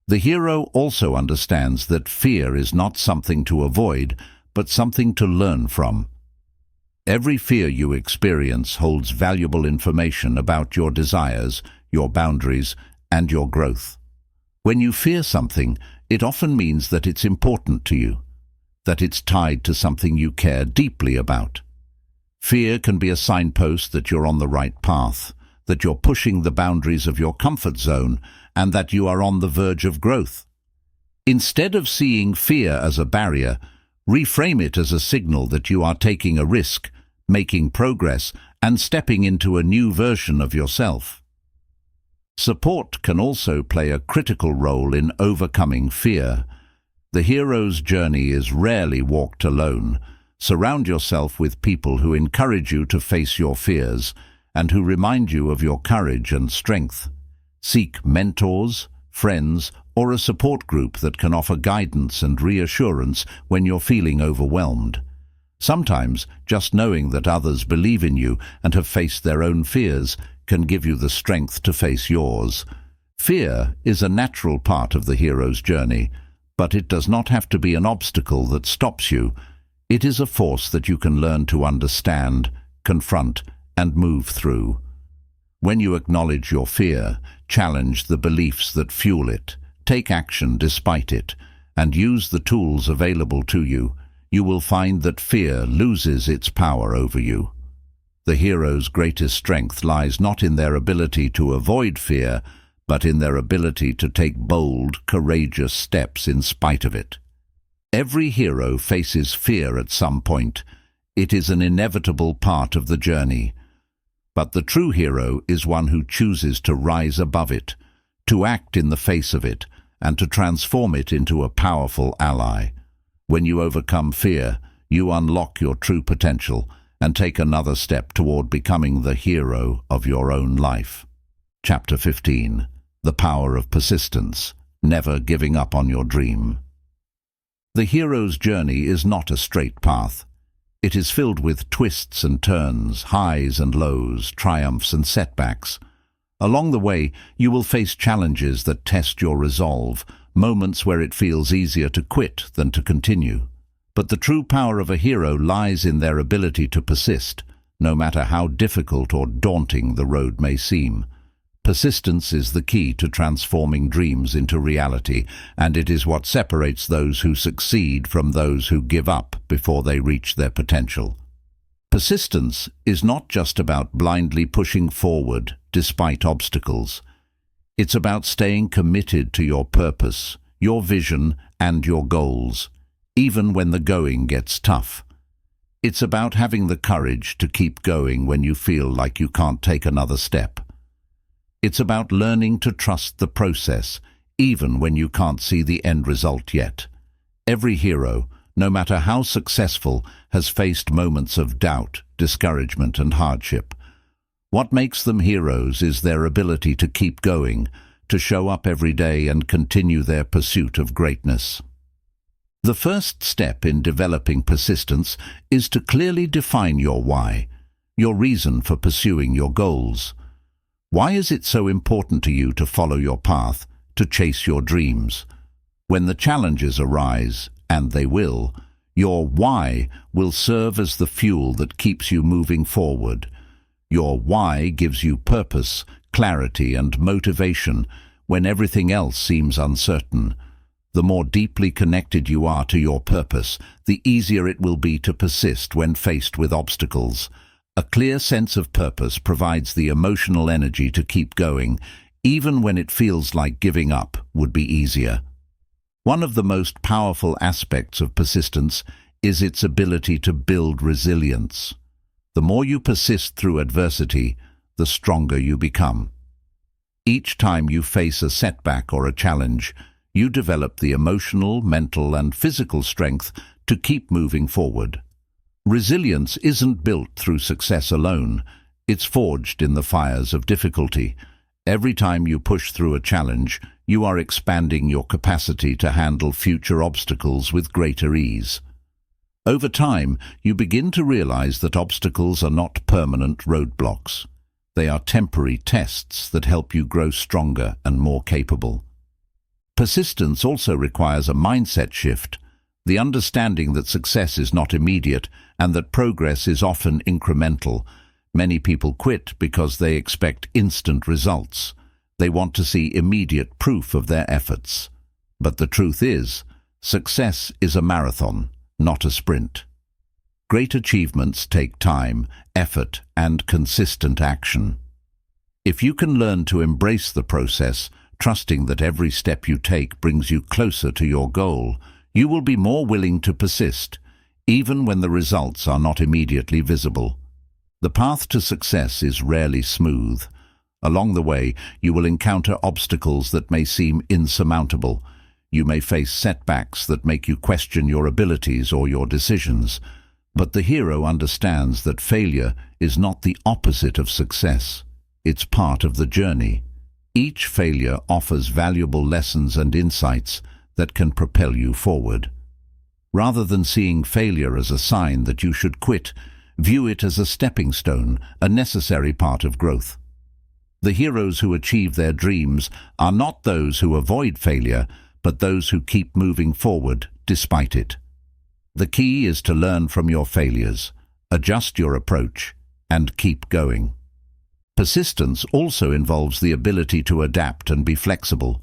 The hero also understands that fear is not something to avoid, but something to learn from. Every fear you experience holds valuable information about your desires, your boundaries, and your growth. When you fear something, it often means that it's important to you, that it's tied to something you care deeply about. Fear can be a signpost that you're on the right path, that you're pushing the boundaries of your comfort zone, and that you are on the verge of growth. Instead of seeing fear as a barrier, reframe it as a signal that you are taking a risk, making progress, and stepping into a new version of yourself. Support can also play a critical role in overcoming fear. The hero's journey is rarely walked alone. Surround yourself with people who encourage you to face your fears and who remind you of your courage and strength. Seek mentors, friends, or a support group that can offer guidance and reassurance when you're feeling overwhelmed. Sometimes, just knowing that others believe in you and have faced their own fears can give you the strength to face yours. Fear is a natural part of the hero's journey, but it does not have to be an obstacle that stops you. It is a force that you can learn to understand, confront, and move through. When you acknowledge your fear, challenge the beliefs that fuel it, take action despite it, and use the tools available to you, you will find that fear loses its power over you. The hero's greatest strength lies not in their ability to avoid fear, but in their ability to take bold, courageous steps in spite of it. Every hero faces fear at some point. It is an inevitable part of the journey. But the true hero is one who chooses to rise above it, to act in the face of it, and to transform it into a powerful ally. When you overcome fear, you unlock your true potential and take another step toward becoming the hero of your own life. Chapter 15. The Power of Persistence. Never giving up on your dream. The hero's journey is not a straight path. It is filled with twists and turns, highs and lows, triumphs and setbacks. Along the way, you will face challenges that test your resolve, moments where it feels easier to quit than to continue. But the true power of a hero lies in their ability to persist, no matter how difficult or daunting the road may seem. Persistence is the key to transforming dreams into reality, and it is what separates those who succeed from those who give up before they reach their potential. Persistence is not just about blindly pushing forward despite obstacles. It's about staying committed to your purpose, your vision, and your goals, even when the going gets tough. It's about having the courage to keep going when you feel like you can't take another step. It's about learning to trust the process, even when you can't see the end result yet. Every hero, no matter how successful, has faced moments of doubt, discouragement, and hardship. What makes them heroes is their ability to keep going, to show up every day and continue their pursuit of greatness. The first step in developing persistence is to clearly define your why, your reason for pursuing your goals. Why is it so important to you to follow your path, to chase your dreams? When the challenges arise, and they will, your why will serve as the fuel that keeps you moving forward. Your why gives you purpose, clarity, and motivation when everything else seems uncertain. The more deeply connected you are to your purpose, the easier it will be to persist when faced with obstacles. A clear sense of purpose provides the emotional energy to keep going, even when it feels like giving up would be easier. One of the most powerful aspects of persistence is its ability to build resilience. The more you persist through adversity, the stronger you become. Each time you face a setback or a challenge, you develop the emotional, mental, and physical strength to keep moving forward. Resilience isn't built through success alone. It's forged in the fires of difficulty. Every time you push through a challenge, you are expanding your capacity to handle future obstacles with greater ease. Over time, you begin to realize that obstacles are not permanent roadblocks. They are temporary tests that help you grow stronger and more capable. Persistence also requires a mindset shift, the understanding that success is not immediate and that progress is often incremental. Many people quit because they expect instant results. They want to see immediate proof of their efforts. But the truth is, success is a marathon, not a sprint. Great achievements take time, effort, and consistent action. If you can learn to embrace the process, trusting that every step you take brings you closer to your goal, you will be more willing to persist, even when the results are not immediately visible. The path to success is rarely smooth. Along the way, you will encounter obstacles that may seem insurmountable. You may face setbacks that make you question your abilities or your decisions. But the hero understands that failure is not the opposite of success. It's part of the journey. Each failure offers valuable lessons and insights that can propel you forward. Rather than seeing failure as a sign that you should quit, view it as a stepping stone, a necessary part of growth. The heroes who achieve their dreams are not those who avoid failure, but those who keep moving forward despite it. The key is to learn from your failures, adjust your approach, and keep going. Persistence also involves the ability to adapt and be flexible.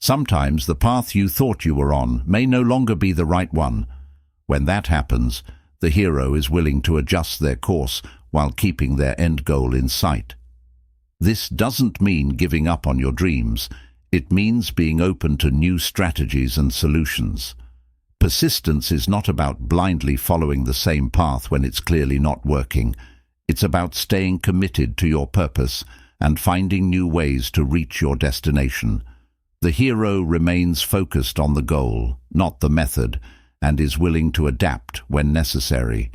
Sometimes the path you thought you were on may no longer be the right one. When that happens, the hero is willing to adjust their course while keeping their end goal in sight. This doesn't mean giving up on your dreams. It means being open to new strategies and solutions. Persistence is not about blindly following the same path when it's clearly not working. It's about staying committed to your purpose and finding new ways to reach your destination. The hero remains focused on the goal, not the method, and is willing to adapt when necessary.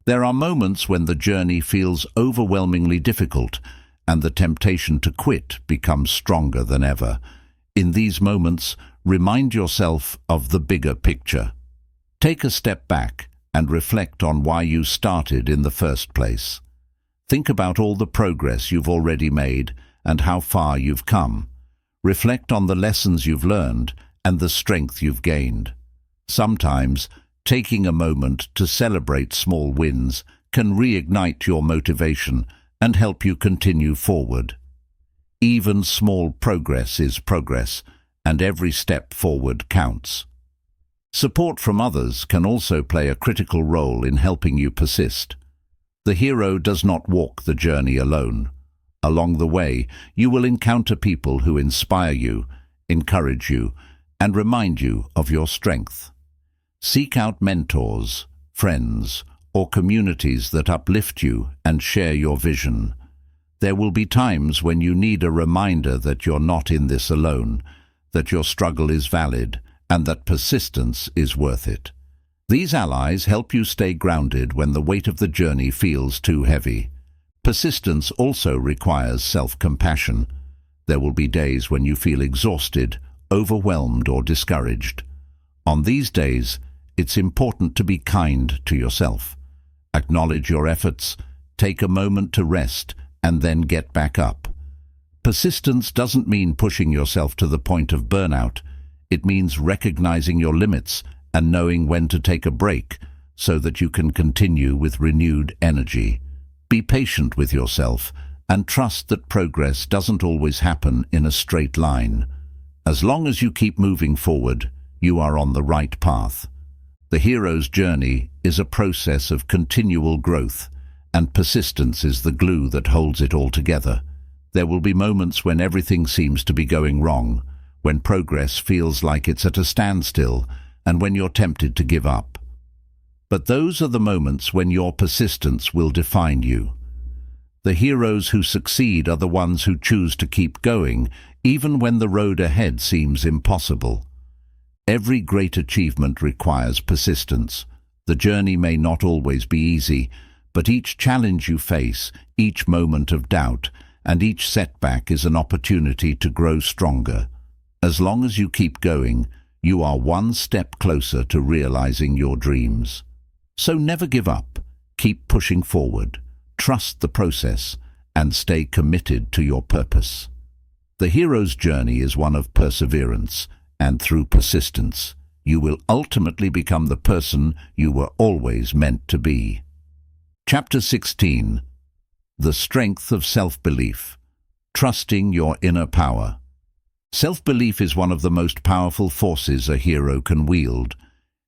There are moments when the journey feels overwhelmingly difficult, and the temptation to quit becomes stronger than ever. In these moments, remind yourself of the bigger picture. Take a step back and reflect on why you started in the first place. Think about all the progress you've already made and how far you've come. Reflect on the lessons you've learned and the strength you've gained. Sometimes, taking a moment to celebrate small wins can reignite your motivation and help you continue forward. Even small progress is progress, and every step forward counts. Support from others can also play a critical role in helping you persist. The hero does not walk the journey alone. Along the way, you will encounter people who inspire you, encourage you, and remind you of your strength. Seek out mentors, friends, or communities that uplift you and share your vision. There will be times when you need a reminder that you're not in this alone, that your struggle is valid, and that persistence is worth it. These allies help you stay grounded when the weight of the journey feels too heavy. Persistence also requires self-compassion. There will be days when you feel exhausted, overwhelmed, or discouraged. On these days, it's important to be kind to yourself. Acknowledge your efforts, take a moment to rest, and then get back up. Persistence doesn't mean pushing yourself to the point of burnout. It means recognizing your limits and knowing when to take a break so that you can continue with renewed energy. Be patient with yourself and trust that progress doesn't always happen in a straight line. As long as you keep moving forward, you are on the right path. The hero's journey is a process of continual growth, and persistence is the glue that holds it all together. There will be moments when everything seems to be going wrong, when progress feels like it's at a standstill, and when you're tempted to give up. But those are the moments when your persistence will define you. The heroes who succeed are the ones who choose to keep going, even when the road ahead seems impossible. Every great achievement requires persistence. The journey may not always be easy, but each challenge you face, each moment of doubt, and each setback is an opportunity to grow stronger. As long as you keep going, you are one step closer to realizing your dreams. So never give up. Keep pushing forward. Trust the process and stay committed to your purpose. The hero's journey is one of perseverance, and through persistence, you will ultimately become the person you were always meant to be. Chapter 16. The Strength of Self-Belief. Trusting your inner power. Self-belief is one of the most powerful forces a hero can wield.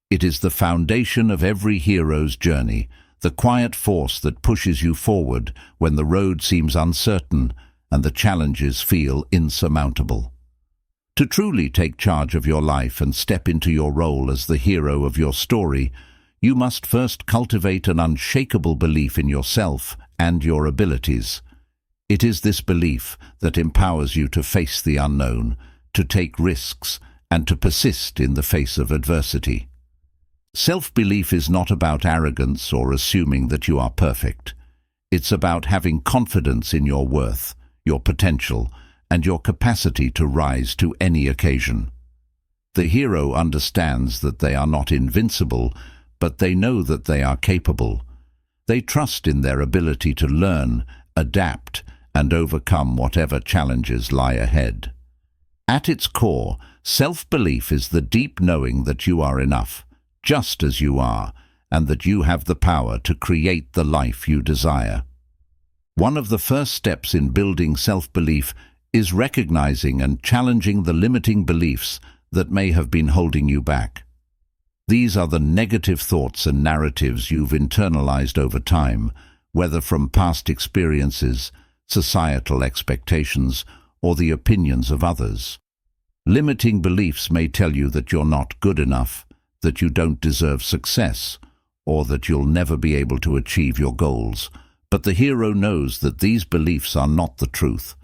It is the foundation of every hero's journey, the quiet force that pushes you forward when the road seems uncertain and the challenges feel insurmountable. To truly take charge of your life and step into your role as the hero of your story, you must first cultivate an unshakable belief in yourself and your abilities. It is this belief that empowers you to face the unknown, to take risks, and to persist in the face of adversity. Self-belief is not about arrogance or assuming that you are perfect. It's about having confidence in your worth, your potential, and your capacity to rise to any occasion. The hero understands that they are not invincible, but they know that they are capable. They trust in their ability to learn, adapt, and overcome whatever challenges lie ahead. At its core, self-belief is the deep knowing that you are enough, just as you are, and that you have the power to create the life you desire. One of the first steps in building self-belief is recognizing and challenging the limiting beliefs that may have been holding you back. These are the negative thoughts and narratives you've internalized over time, whether from past experiences, societal expectations, or the opinions of others. Limiting beliefs may tell you that you're not good enough, that you don't deserve success, or that you'll never be able to achieve your goals. But the hero knows that these beliefs are not the truth.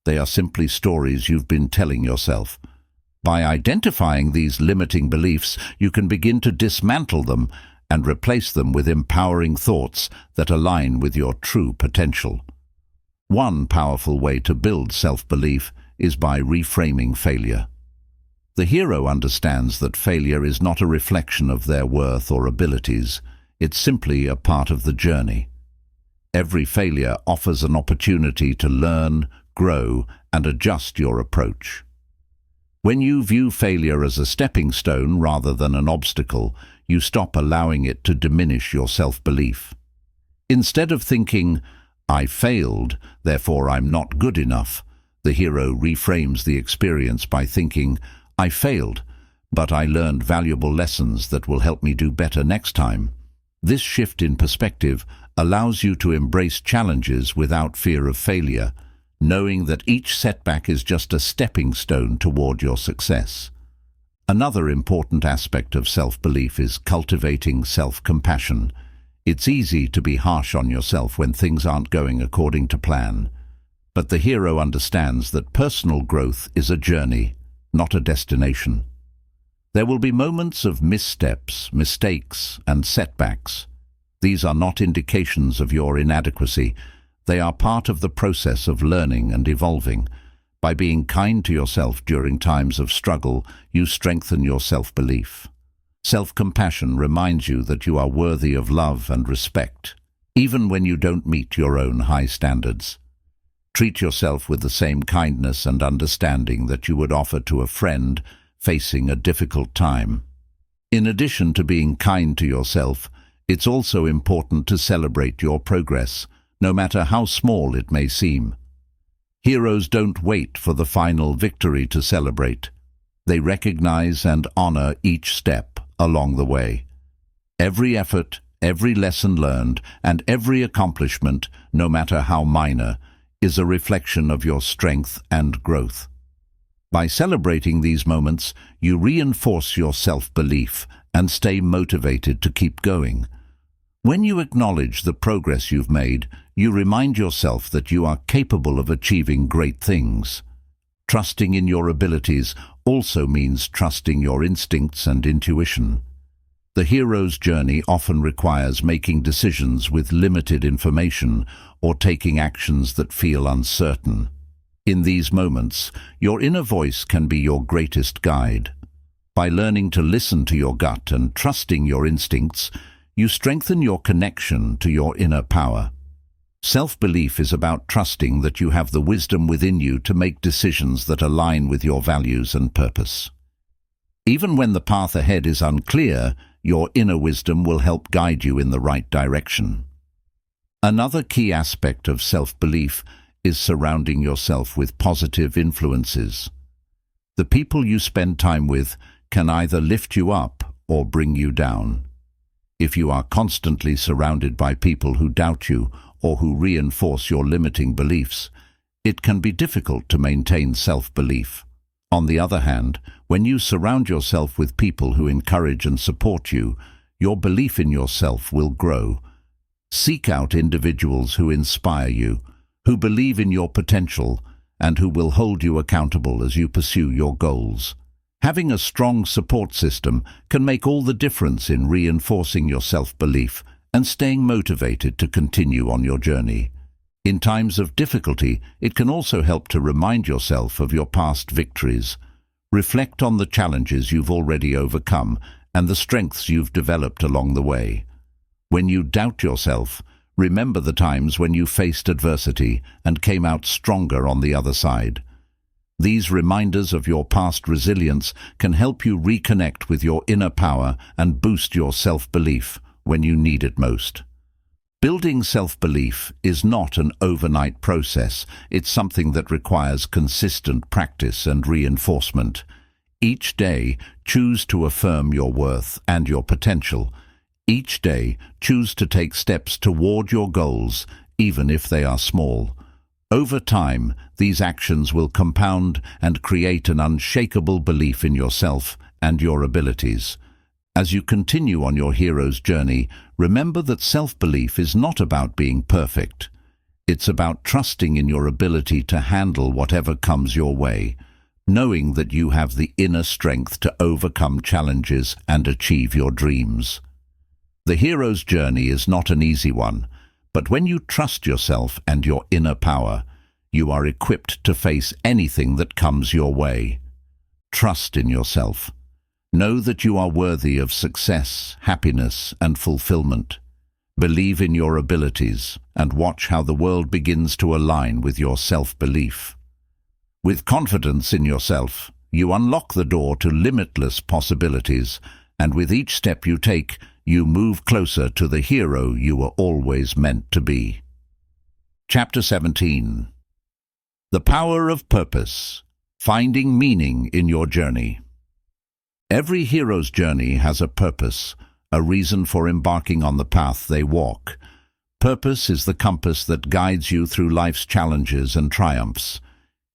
They are simply stories you've been telling yourself. By identifying these limiting beliefs, you can begin to dismantle them and replace them with empowering thoughts that align with your true potential. One powerful way to build self-belief is by reframing failure. The hero understands that failure is not a reflection of their worth or abilities. It's simply a part of the journey. Every failure offers an opportunity to learn, grow, and adjust your approach. When you view failure as a stepping stone rather than an obstacle, you stop allowing it to diminish your self-belief. Instead of thinking, "I failed, therefore I'm not good enough," the hero reframes the experience by thinking, "I failed, but I learned valuable lessons that will help me do better next time." This shift in perspective allows you to embrace challenges without fear of failure, knowing that each setback is just a stepping stone toward your success. Another important aspect of self-belief is cultivating self-compassion. It's easy to be harsh on yourself when things aren't going according to plan. But the hero understands that personal growth is a journey, not a destination. There will be moments of missteps, mistakes, and setbacks. These are not indications of your inadequacy. They are part of the process of learning and evolving. By being kind to yourself during times of struggle, you strengthen your self-belief. Self-compassion reminds you that you are worthy of love and respect, even when you don't meet your own high standards. Treat yourself with the same kindness and understanding that you would offer to a friend facing a difficult time. In addition to being kind to yourself, it's also important to celebrate your progress, no matter how small it may seem. Heroes don't wait for the final victory to celebrate. They recognize and honor each step along the way. Every effort, every lesson learned, and every accomplishment, no matter how minor, is a reflection of your strength and growth. By celebrating these moments, you reinforce your self-belief and stay motivated to keep going. When you acknowledge the progress you've made, you remind yourself that you are capable of achieving great things. Trusting in your abilities also means trusting your instincts and intuition. The hero's journey often requires making decisions with limited information or taking actions that feel uncertain. In these moments, your inner voice can be your greatest guide. By learning to listen to your gut and trusting your instincts, you strengthen your connection to your inner power. Self-belief is about trusting that you have the wisdom within you to make decisions that align with your values and purpose. Even when the path ahead is unclear, your inner wisdom will help guide you in the right direction. Another key aspect of self-belief is surrounding yourself with positive influences. The people you spend time with can either lift you up or bring you down. If you are constantly surrounded by people who doubt you or who reinforce your limiting beliefs, it can be difficult to maintain self-belief. On the other hand, when you surround yourself with people who encourage and support you, your belief in yourself will grow. Seek out individuals who inspire you, who believe in your potential, and who will hold you accountable as you pursue your goals. Having a strong support system can make all the difference in reinforcing your self-belief and staying motivated to continue on your journey. In times of difficulty, it can also help to remind yourself of your past victories. Reflect on the challenges you've already overcome and the strengths you've developed along the way. When you doubt yourself, remember the times when you faced adversity and came out stronger on the other side. These reminders of your past resilience can help you reconnect with your inner power and boost your self-belief when you need it most. Building self-belief is not an overnight process. It's something that requires consistent practice and reinforcement. Each day, choose to affirm your worth and your potential. Each day, choose to take steps toward your goals, even if they are small. Over time, these actions will compound and create an unshakable belief in yourself and your abilities. As you continue on your hero's journey, remember that self-belief is not about being perfect. It's about trusting in your ability to handle whatever comes your way, knowing that you have the inner strength to overcome challenges and achieve your dreams. The hero's journey is not an easy one, but when you trust yourself and your inner power, you are equipped to face anything that comes your way. Trust in yourself. Know that you are worthy of success, happiness, and fulfillment. Believe in your abilities and watch how the world begins to align with your self-belief. With confidence in yourself, you unlock the door to limitless possibilities, and with each step you take, you move closer to the hero you were always meant to be. Chapter 17. The Power of Purpose. Finding meaning in your journey. Every hero's journey has a purpose, a reason for embarking on the path they walk. Purpose is the compass that guides you through life's challenges and triumphs.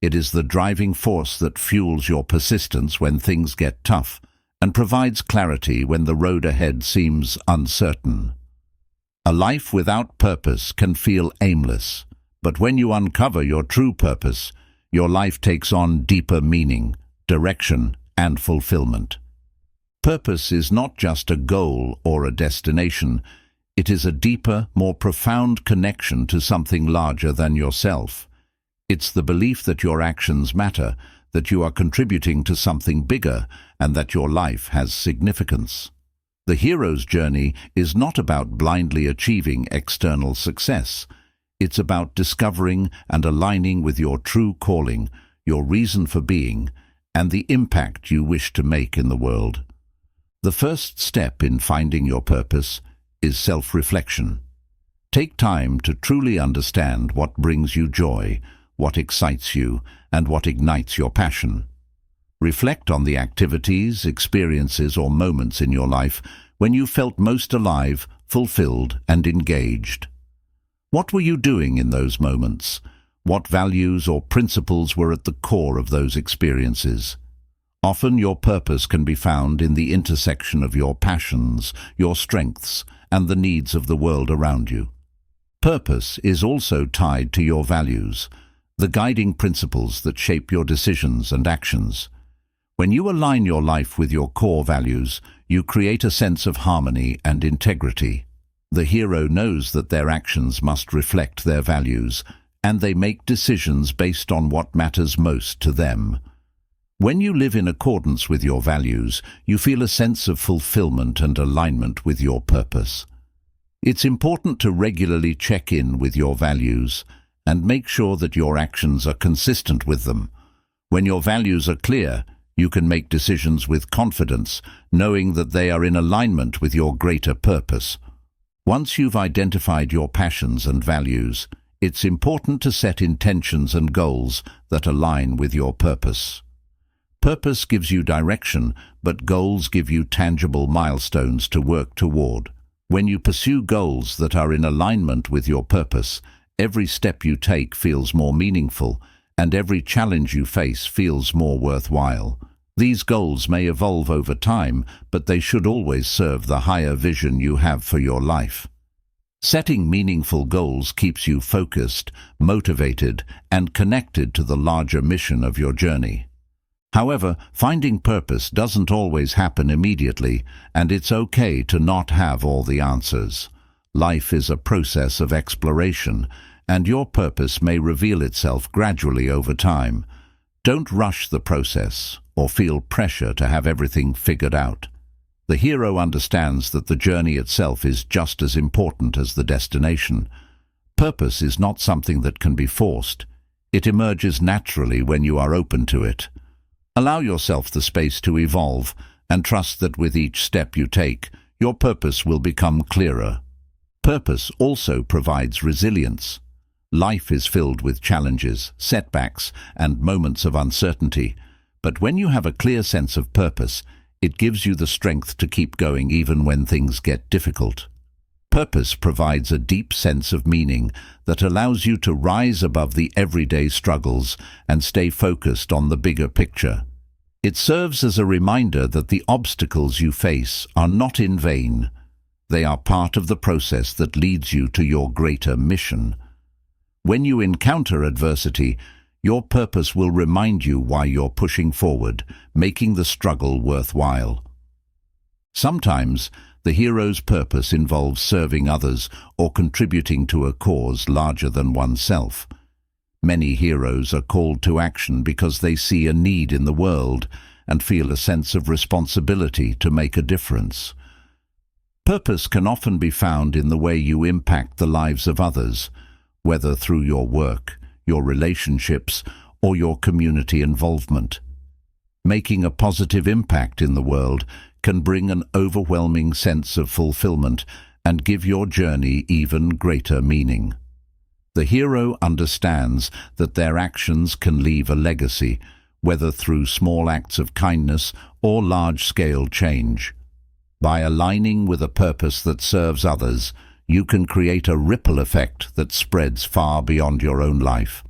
It is the driving force that fuels your persistence when things get tough and provides clarity when the road ahead seems uncertain. A life without purpose can feel aimless, but when you uncover your true purpose, your life takes on deeper meaning, direction, and fulfillment. Purpose is not just a goal or a destination. It is a deeper, more profound connection to something larger than yourself. It's the belief that your actions matter, that you are contributing to something bigger, and that your life has significance. The hero's journey is not about blindly achieving external success. It's about discovering and aligning with your true calling, your reason for being, and the impact you wish to make in the world. The first step in finding your purpose is self-reflection. Take time to truly understand what brings you joy, what excites you, and what ignites your passion. Reflect on the activities, experiences, or moments in your life when you felt most alive, fulfilled, and engaged. What were you doing in those moments? What values or principles were at the core of those experiences? Often your purpose can be found in the intersection of your passions, your strengths, and the needs of the world around you. Purpose is also tied to your values, the guiding principles that shape your decisions and actions. When you align your life with your core values, you create a sense of harmony and integrity. The hero knows that their actions must reflect their values, and they make decisions based on what matters most to them. When you live in accordance with your values, you feel a sense of fulfillment and alignment with your purpose. It's important to regularly check in with your values and make sure that your actions are consistent with them. When your values are clear, you can make decisions with confidence, knowing that they are in alignment with your greater purpose. Once you've identified your passions and values, it's important to set intentions and goals that align with your purpose. Purpose gives you direction, but goals give you tangible milestones to work toward. When you pursue goals that are in alignment with your purpose, every step you take feels more meaningful, and every challenge you face feels more worthwhile. These goals may evolve over time, but they should always serve the higher vision you have for your life. Setting meaningful goals keeps you focused, motivated, and connected to the larger mission of your journey. However, finding purpose doesn't always happen immediately, and it's okay to not have all the answers. Life is a process of exploration, and your purpose may reveal itself gradually over time. Don't rush the process or feel pressure to have everything figured out. The hero understands that the journey itself is just as important as the destination. Purpose is not something that can be forced. It emerges naturally when you are open to it. Allow yourself the space to evolve, and trust that with each step you take, your purpose will become clearer. Purpose also provides resilience. Life is filled with challenges, setbacks, and moments of uncertainty. But when you have a clear sense of purpose, it gives you the strength to keep going even when things get difficult. Purpose provides a deep sense of meaning that allows you to rise above the everyday struggles and stay focused on the bigger picture. It serves as a reminder that the obstacles you face are not in vain. They are part of the process that leads you to your greater mission. When you encounter adversity, your purpose will remind you why you're pushing forward, making the struggle worthwhile. Sometimes, the hero's purpose involves serving others or contributing to a cause larger than oneself. Many heroes are called to action because they see a need in the world and feel a sense of responsibility to make a difference. Purpose can often be found in the way you impact the lives of others, whether through your work, your relationships, or your community involvement. Making a positive impact in the world can bring an overwhelming sense of fulfillment and give your journey even greater meaning. The hero understands that their actions can leave a legacy, whether through small acts of kindness or large-scale change. By aligning with a purpose that serves others, you can create a ripple effect that spreads far beyond your own life.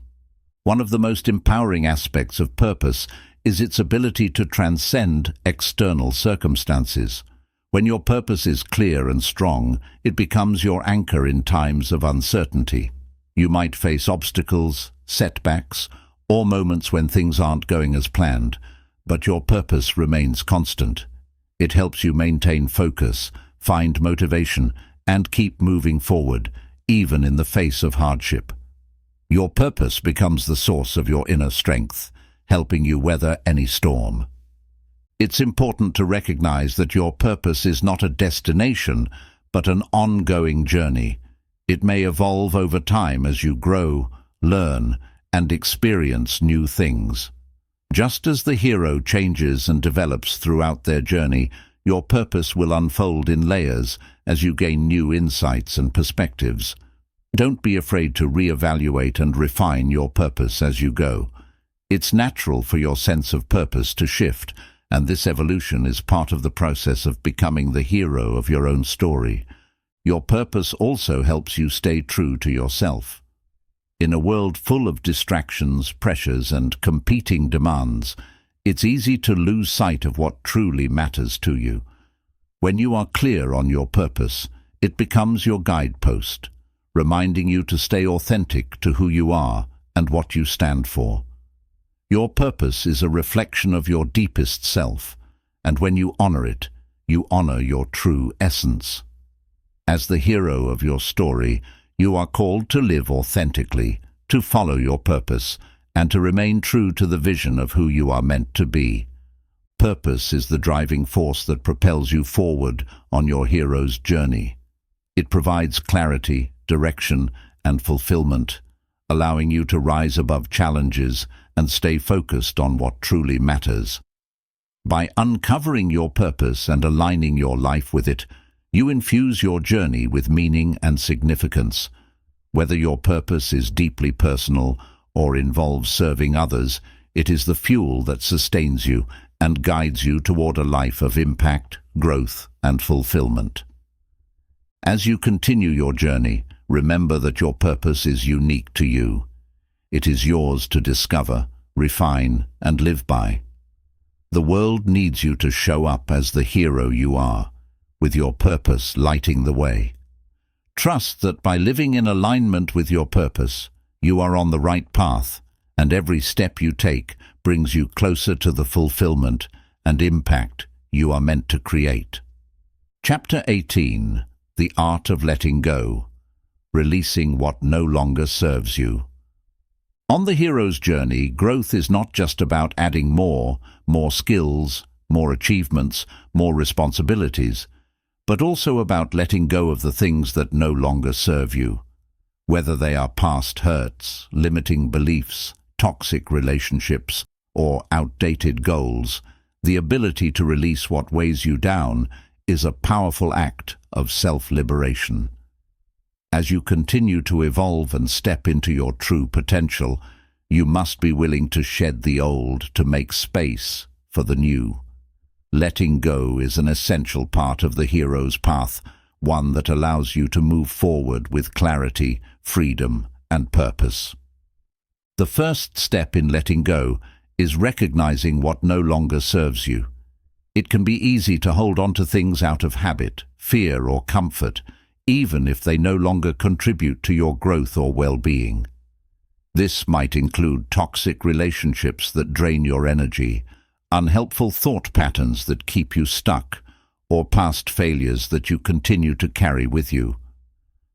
One of the most empowering aspects of purpose is its ability to transcend external circumstances. When your purpose is clear and strong, it becomes your anchor in times of uncertainty. You might face obstacles, setbacks, or moments when things aren't going as planned, but your purpose remains constant. It helps you maintain focus, find motivation, and keep moving forward, even in the face of hardship. Your purpose becomes the source of your inner strength, helping you weather any storm. It's important to recognize that your purpose is not a destination, but an ongoing journey. It may evolve over time as you grow, learn, and experience new things. Just as the hero changes and develops throughout their journey, your purpose will unfold in layers as you gain new insights and perspectives. Don't be afraid to reevaluate and refine your purpose as you go. It's natural for your sense of purpose to shift, and this evolution is part of the process of becoming the hero of your own story. Your purpose also helps you stay true to yourself. In a world full of distractions, pressures, and competing demands, it's easy to lose sight of what truly matters to you. When you are clear on your purpose, it becomes your guidepost, reminding you to stay authentic to who you are and what you stand for. Your purpose is a reflection of your deepest self, and when you honor it, you honor your true essence. As the hero of your story, you are called to live authentically, to follow your purpose, and to remain true to the vision of who you are meant to be. Purpose is the driving force that propels you forward on your hero's journey. It provides clarity, direction, and fulfillment, allowing you to rise above challenges and stay focused on what truly matters. By uncovering your purpose and aligning your life with it, you infuse your journey with meaning and significance. Whether your purpose is deeply personal or involves serving others, it is the fuel that sustains you and guides you toward a life of impact, growth, and fulfillment. As you continue your journey, remember that your purpose is unique to you. It is yours to discover, refine, and live by. The world needs you to show up as the hero you are, with your purpose lighting the way. Trust that by living in alignment with your purpose, you are on the right path, and every step you take brings you closer to the fulfillment and impact you are meant to create. Chapter 18. The Art of Letting Go. Releasing what no longer serves you. On the hero's journey, growth is not just about adding more skills, more achievements, more responsibilities, but also about letting go of the things that no longer serve you. Whether they are past hurts, limiting beliefs, toxic relationships, or outdated goals, the ability to release what weighs you down is a powerful act of self-liberation. As you continue to evolve and step into your true potential, you must be willing to shed the old to make space for the new. Letting go is an essential part of the hero's path, one that allows you to move forward with clarity, freedom, and purpose. The first step in letting go is recognizing what no longer serves you. It can be easy to hold on to things out of habit, fear, or comfort, even if they no longer contribute to your growth or well-being. This might include toxic relationships that drain your energy, unhelpful thought patterns that keep you stuck, or past failures that you continue to carry with you.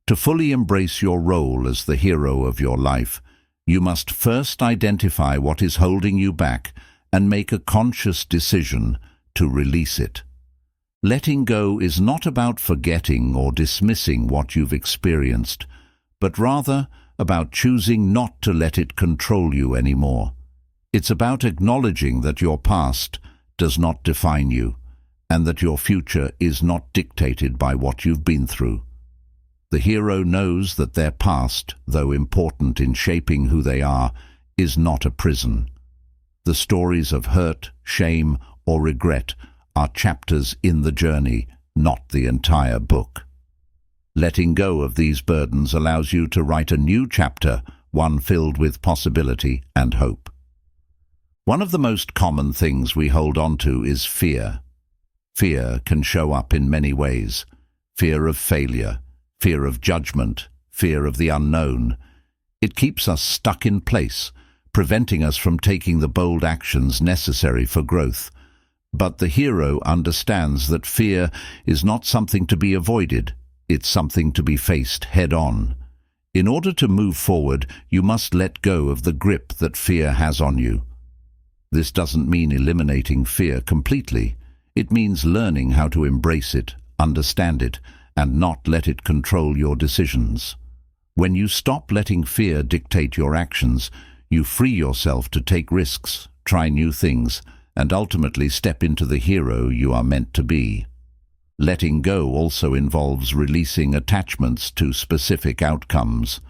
To fully embrace your role as the hero of your life, you must first identify what is holding you back and make a conscious decision to release it. Letting go is not about forgetting or dismissing what you've experienced, but rather about choosing not to let it control you anymore. It's about acknowledging that your past does not define you, and that your future is not dictated by what you've been through. The hero knows that their past, though important in shaping who they are, is not a prison. The stories of hurt, shame, or regret are chapters in the journey, not the entire book. Letting go of these burdens allows you to write a new chapter, one filled with possibility and hope. One of the most common things we hold on to is fear. Fear can show up in many ways. Fear of failure, fear of judgment, fear of the unknown. It keeps us stuck in place, preventing us from taking the bold actions necessary for growth. But the hero understands that fear is not something to be avoided, it's something to be faced head-on. In order to move forward, you must let go of the grip that fear has on you. This doesn't mean eliminating fear completely. It means learning how to embrace it, understand it, and not let it control your decisions. When you stop letting fear dictate your actions, you free yourself to take risks, try new things, and ultimately step into the hero you are meant to be. Letting go also involves releasing attachments to specific outcomes.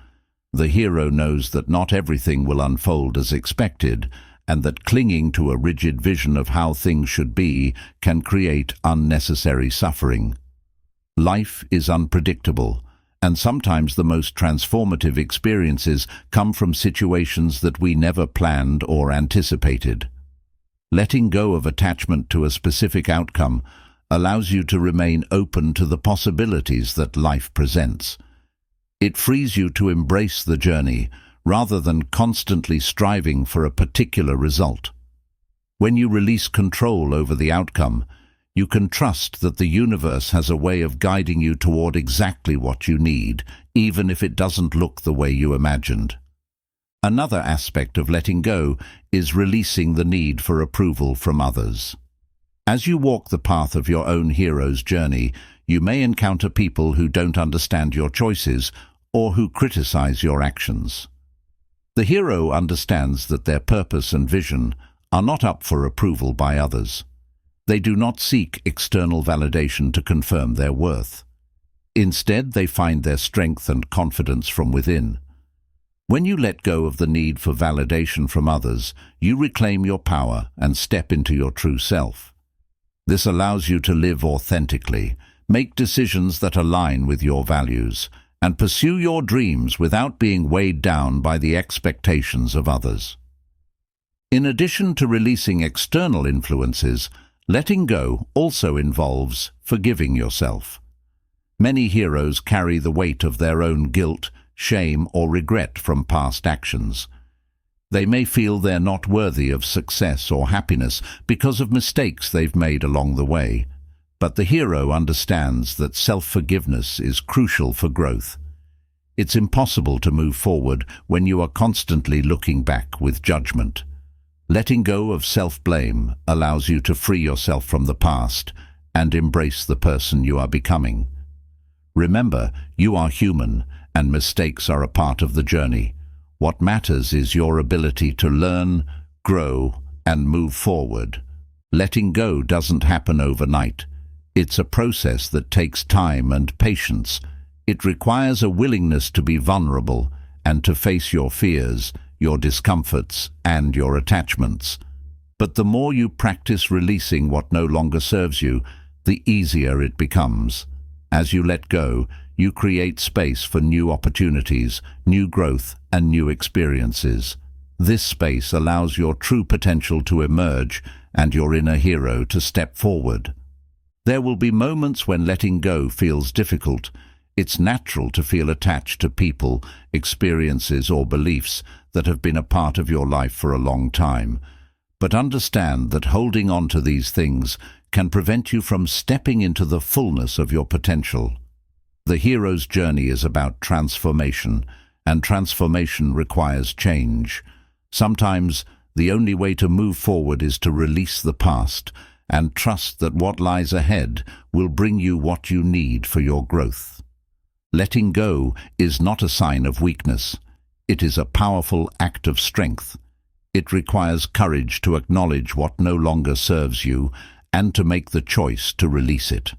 The hero knows that not everything will unfold as expected, and that clinging to a rigid vision of how things should be can create unnecessary suffering. Life is unpredictable, and sometimes the most transformative experiences come from situations that we never planned or anticipated. Letting go of attachment to a specific outcome allows you to remain open to the possibilities that life presents. It frees you to embrace the journey rather than constantly striving for a particular result. When you release control over the outcome, you can trust that the universe has a way of guiding you toward exactly what you need, even if it doesn't look the way you imagined. Another aspect of letting go is releasing the need for approval from others. As you walk the path of your own hero's journey, you may encounter people who don't understand your choices or who criticize your actions. The hero understands that their purpose and vision are not up for approval by others. They do not seek external validation to confirm their worth. Instead, they find their strength and confidence from within. When you let go of the need for validation from others, you reclaim your power and step into your true self. This allows you to live authentically, make decisions that align with your values, and pursue your dreams without being weighed down by the expectations of others. In addition to releasing external influences, letting go also involves forgiving yourself. Many heroes carry the weight of their own guilt, shame, or regret from past actions. They may feel they're not worthy of success or happiness because of mistakes they've made along the way. But the hero understands that self-forgiveness is crucial for growth. It's impossible to move forward when you are constantly looking back with judgment. Letting go of self-blame allows you to free yourself from the past and embrace the person you are becoming. Remember, you are human, and mistakes are a part of the journey. What matters is your ability to learn, grow, and move forward. Letting go doesn't happen overnight. It's a process that takes time and patience. It requires a willingness to be vulnerable and to face your fears, your discomforts, and your attachments. But the more you practice releasing what no longer serves you, the easier it becomes. As you let go, you create space for new opportunities, new growth, and new experiences. This space allows your true potential to emerge and your inner hero to step forward. There will be moments when letting go feels difficult. It's natural to feel attached to people, experiences, or beliefs that have been a part of your life for a long time. But understand that holding on to these things can prevent you from stepping into the fullness of your potential. The hero's journey is about transformation, and transformation requires change. Sometimes the only way to move forward is to release the past and trust that what lies ahead will bring you what you need for your growth. Letting go is not a sign of weakness. It is a powerful act of strength. It requires courage to acknowledge what no longer serves you and to make the choice to release it.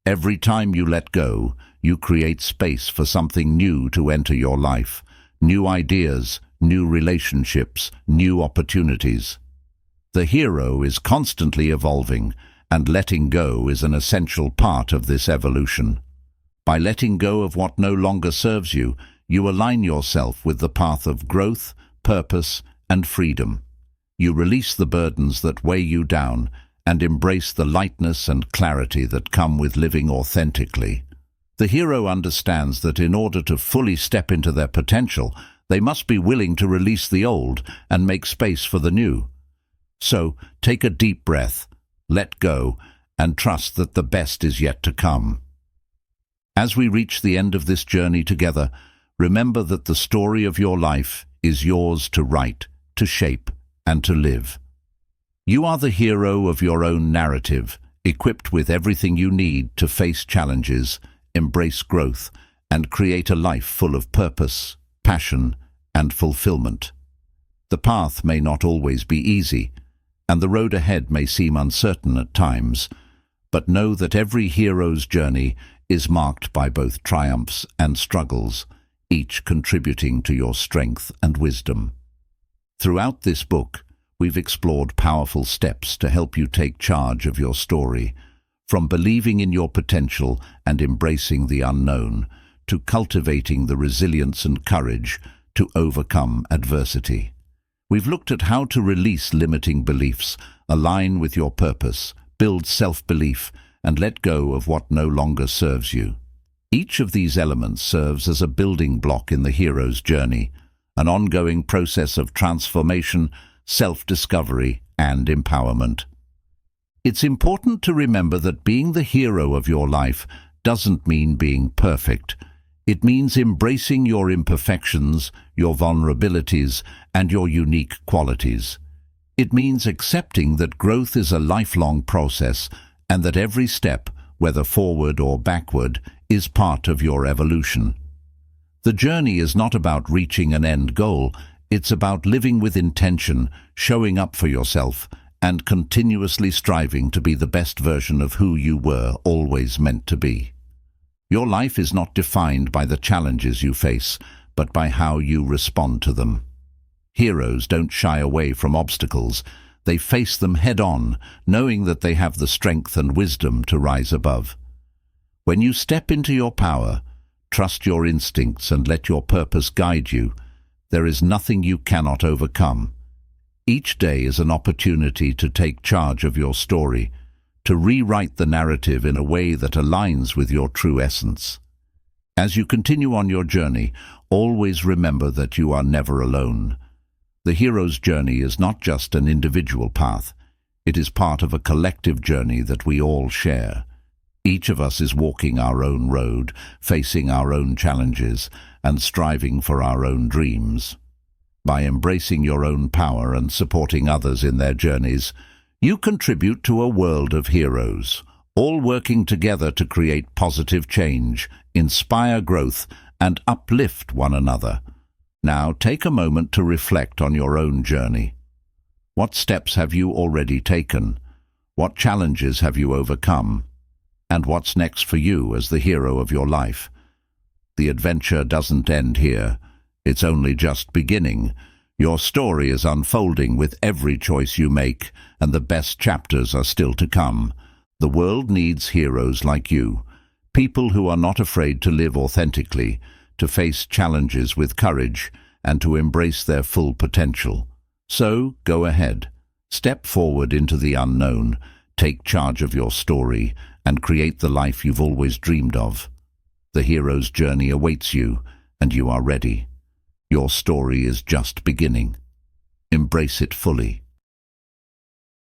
Every time you let go, you create space for something new to enter your life, new ideas, new relationships, new opportunities. The hero is constantly evolving, and letting go is an essential part of this evolution. By letting go of what no longer serves you, you align yourself with the path of growth, purpose, and freedom. You release the burdens that weigh you down and embrace the lightness and clarity that come with living authentically. The hero understands that in order to fully step into their potential, they must be willing to release the old and make space for the new. So, take a deep breath, let go, and trust that the best is yet to come. As we reach the end of this journey together, remember that the story of your life is yours to write, to shape, and to live. You are the hero of your own narrative, equipped with everything you need to face challenges, embrace growth, and create a life full of purpose, passion, and fulfillment. The path may not always be easy, and the road ahead may seem uncertain at times, but know that every hero's journey is marked by both triumphs and struggles, each contributing to your strength and wisdom. Throughout this book, we've explored powerful steps to help you take charge of your story, from believing in your potential and embracing the unknown, to cultivating the resilience and courage to overcome adversity. We've looked at how to release limiting beliefs, align with your purpose, build self-belief, and let go of what no longer serves you. Each of these elements serves as a building block in the hero's journey, an ongoing process of transformation, self-discovery, and empowerment. It's important to remember that being the hero of your life doesn't mean being perfect. It means embracing your imperfections, your vulnerabilities, and your unique qualities. It means accepting that growth is a lifelong process and that every step, whether forward or backward, is part of your evolution. The journey is not about reaching an end goal, it's about living with intention, showing up for yourself, and continuously striving to be the best version of who you were always meant to be. Your life is not defined by the challenges you face, but by how you respond to them. Heroes don't shy away from obstacles. They face them head-on, knowing that they have the strength and wisdom to rise above. When you step into your power, trust your instincts and let your purpose guide you. There is nothing you cannot overcome. Each day is an opportunity to take charge of your story, to rewrite the narrative in a way that aligns with your true essence. As you continue on your journey, always remember that you are never alone. The hero's journey is not just an individual path. It is part of a collective journey that we all share. Each of us is walking our own road, facing our own challenges, and striving for our own dreams. By embracing your own power and supporting others in their journeys, you contribute to a world of heroes, all working together to create positive change, inspire growth, and uplift one another. Now take a moment to reflect on your own journey. What steps have you already taken? What challenges have you overcome? And what's next for you as the hero of your life? The adventure doesn't end here. It's only just beginning. Your story is unfolding with every choice you make, and the best chapters are still to come. The world needs heroes like you, people who are not afraid to live authentically, to face challenges with courage, and to embrace their full potential. So, go ahead. Step forward into the unknown, take charge of your story, and create the life you've always dreamed of. The hero's journey awaits you, and you are ready. Your story is just beginning. Embrace it fully.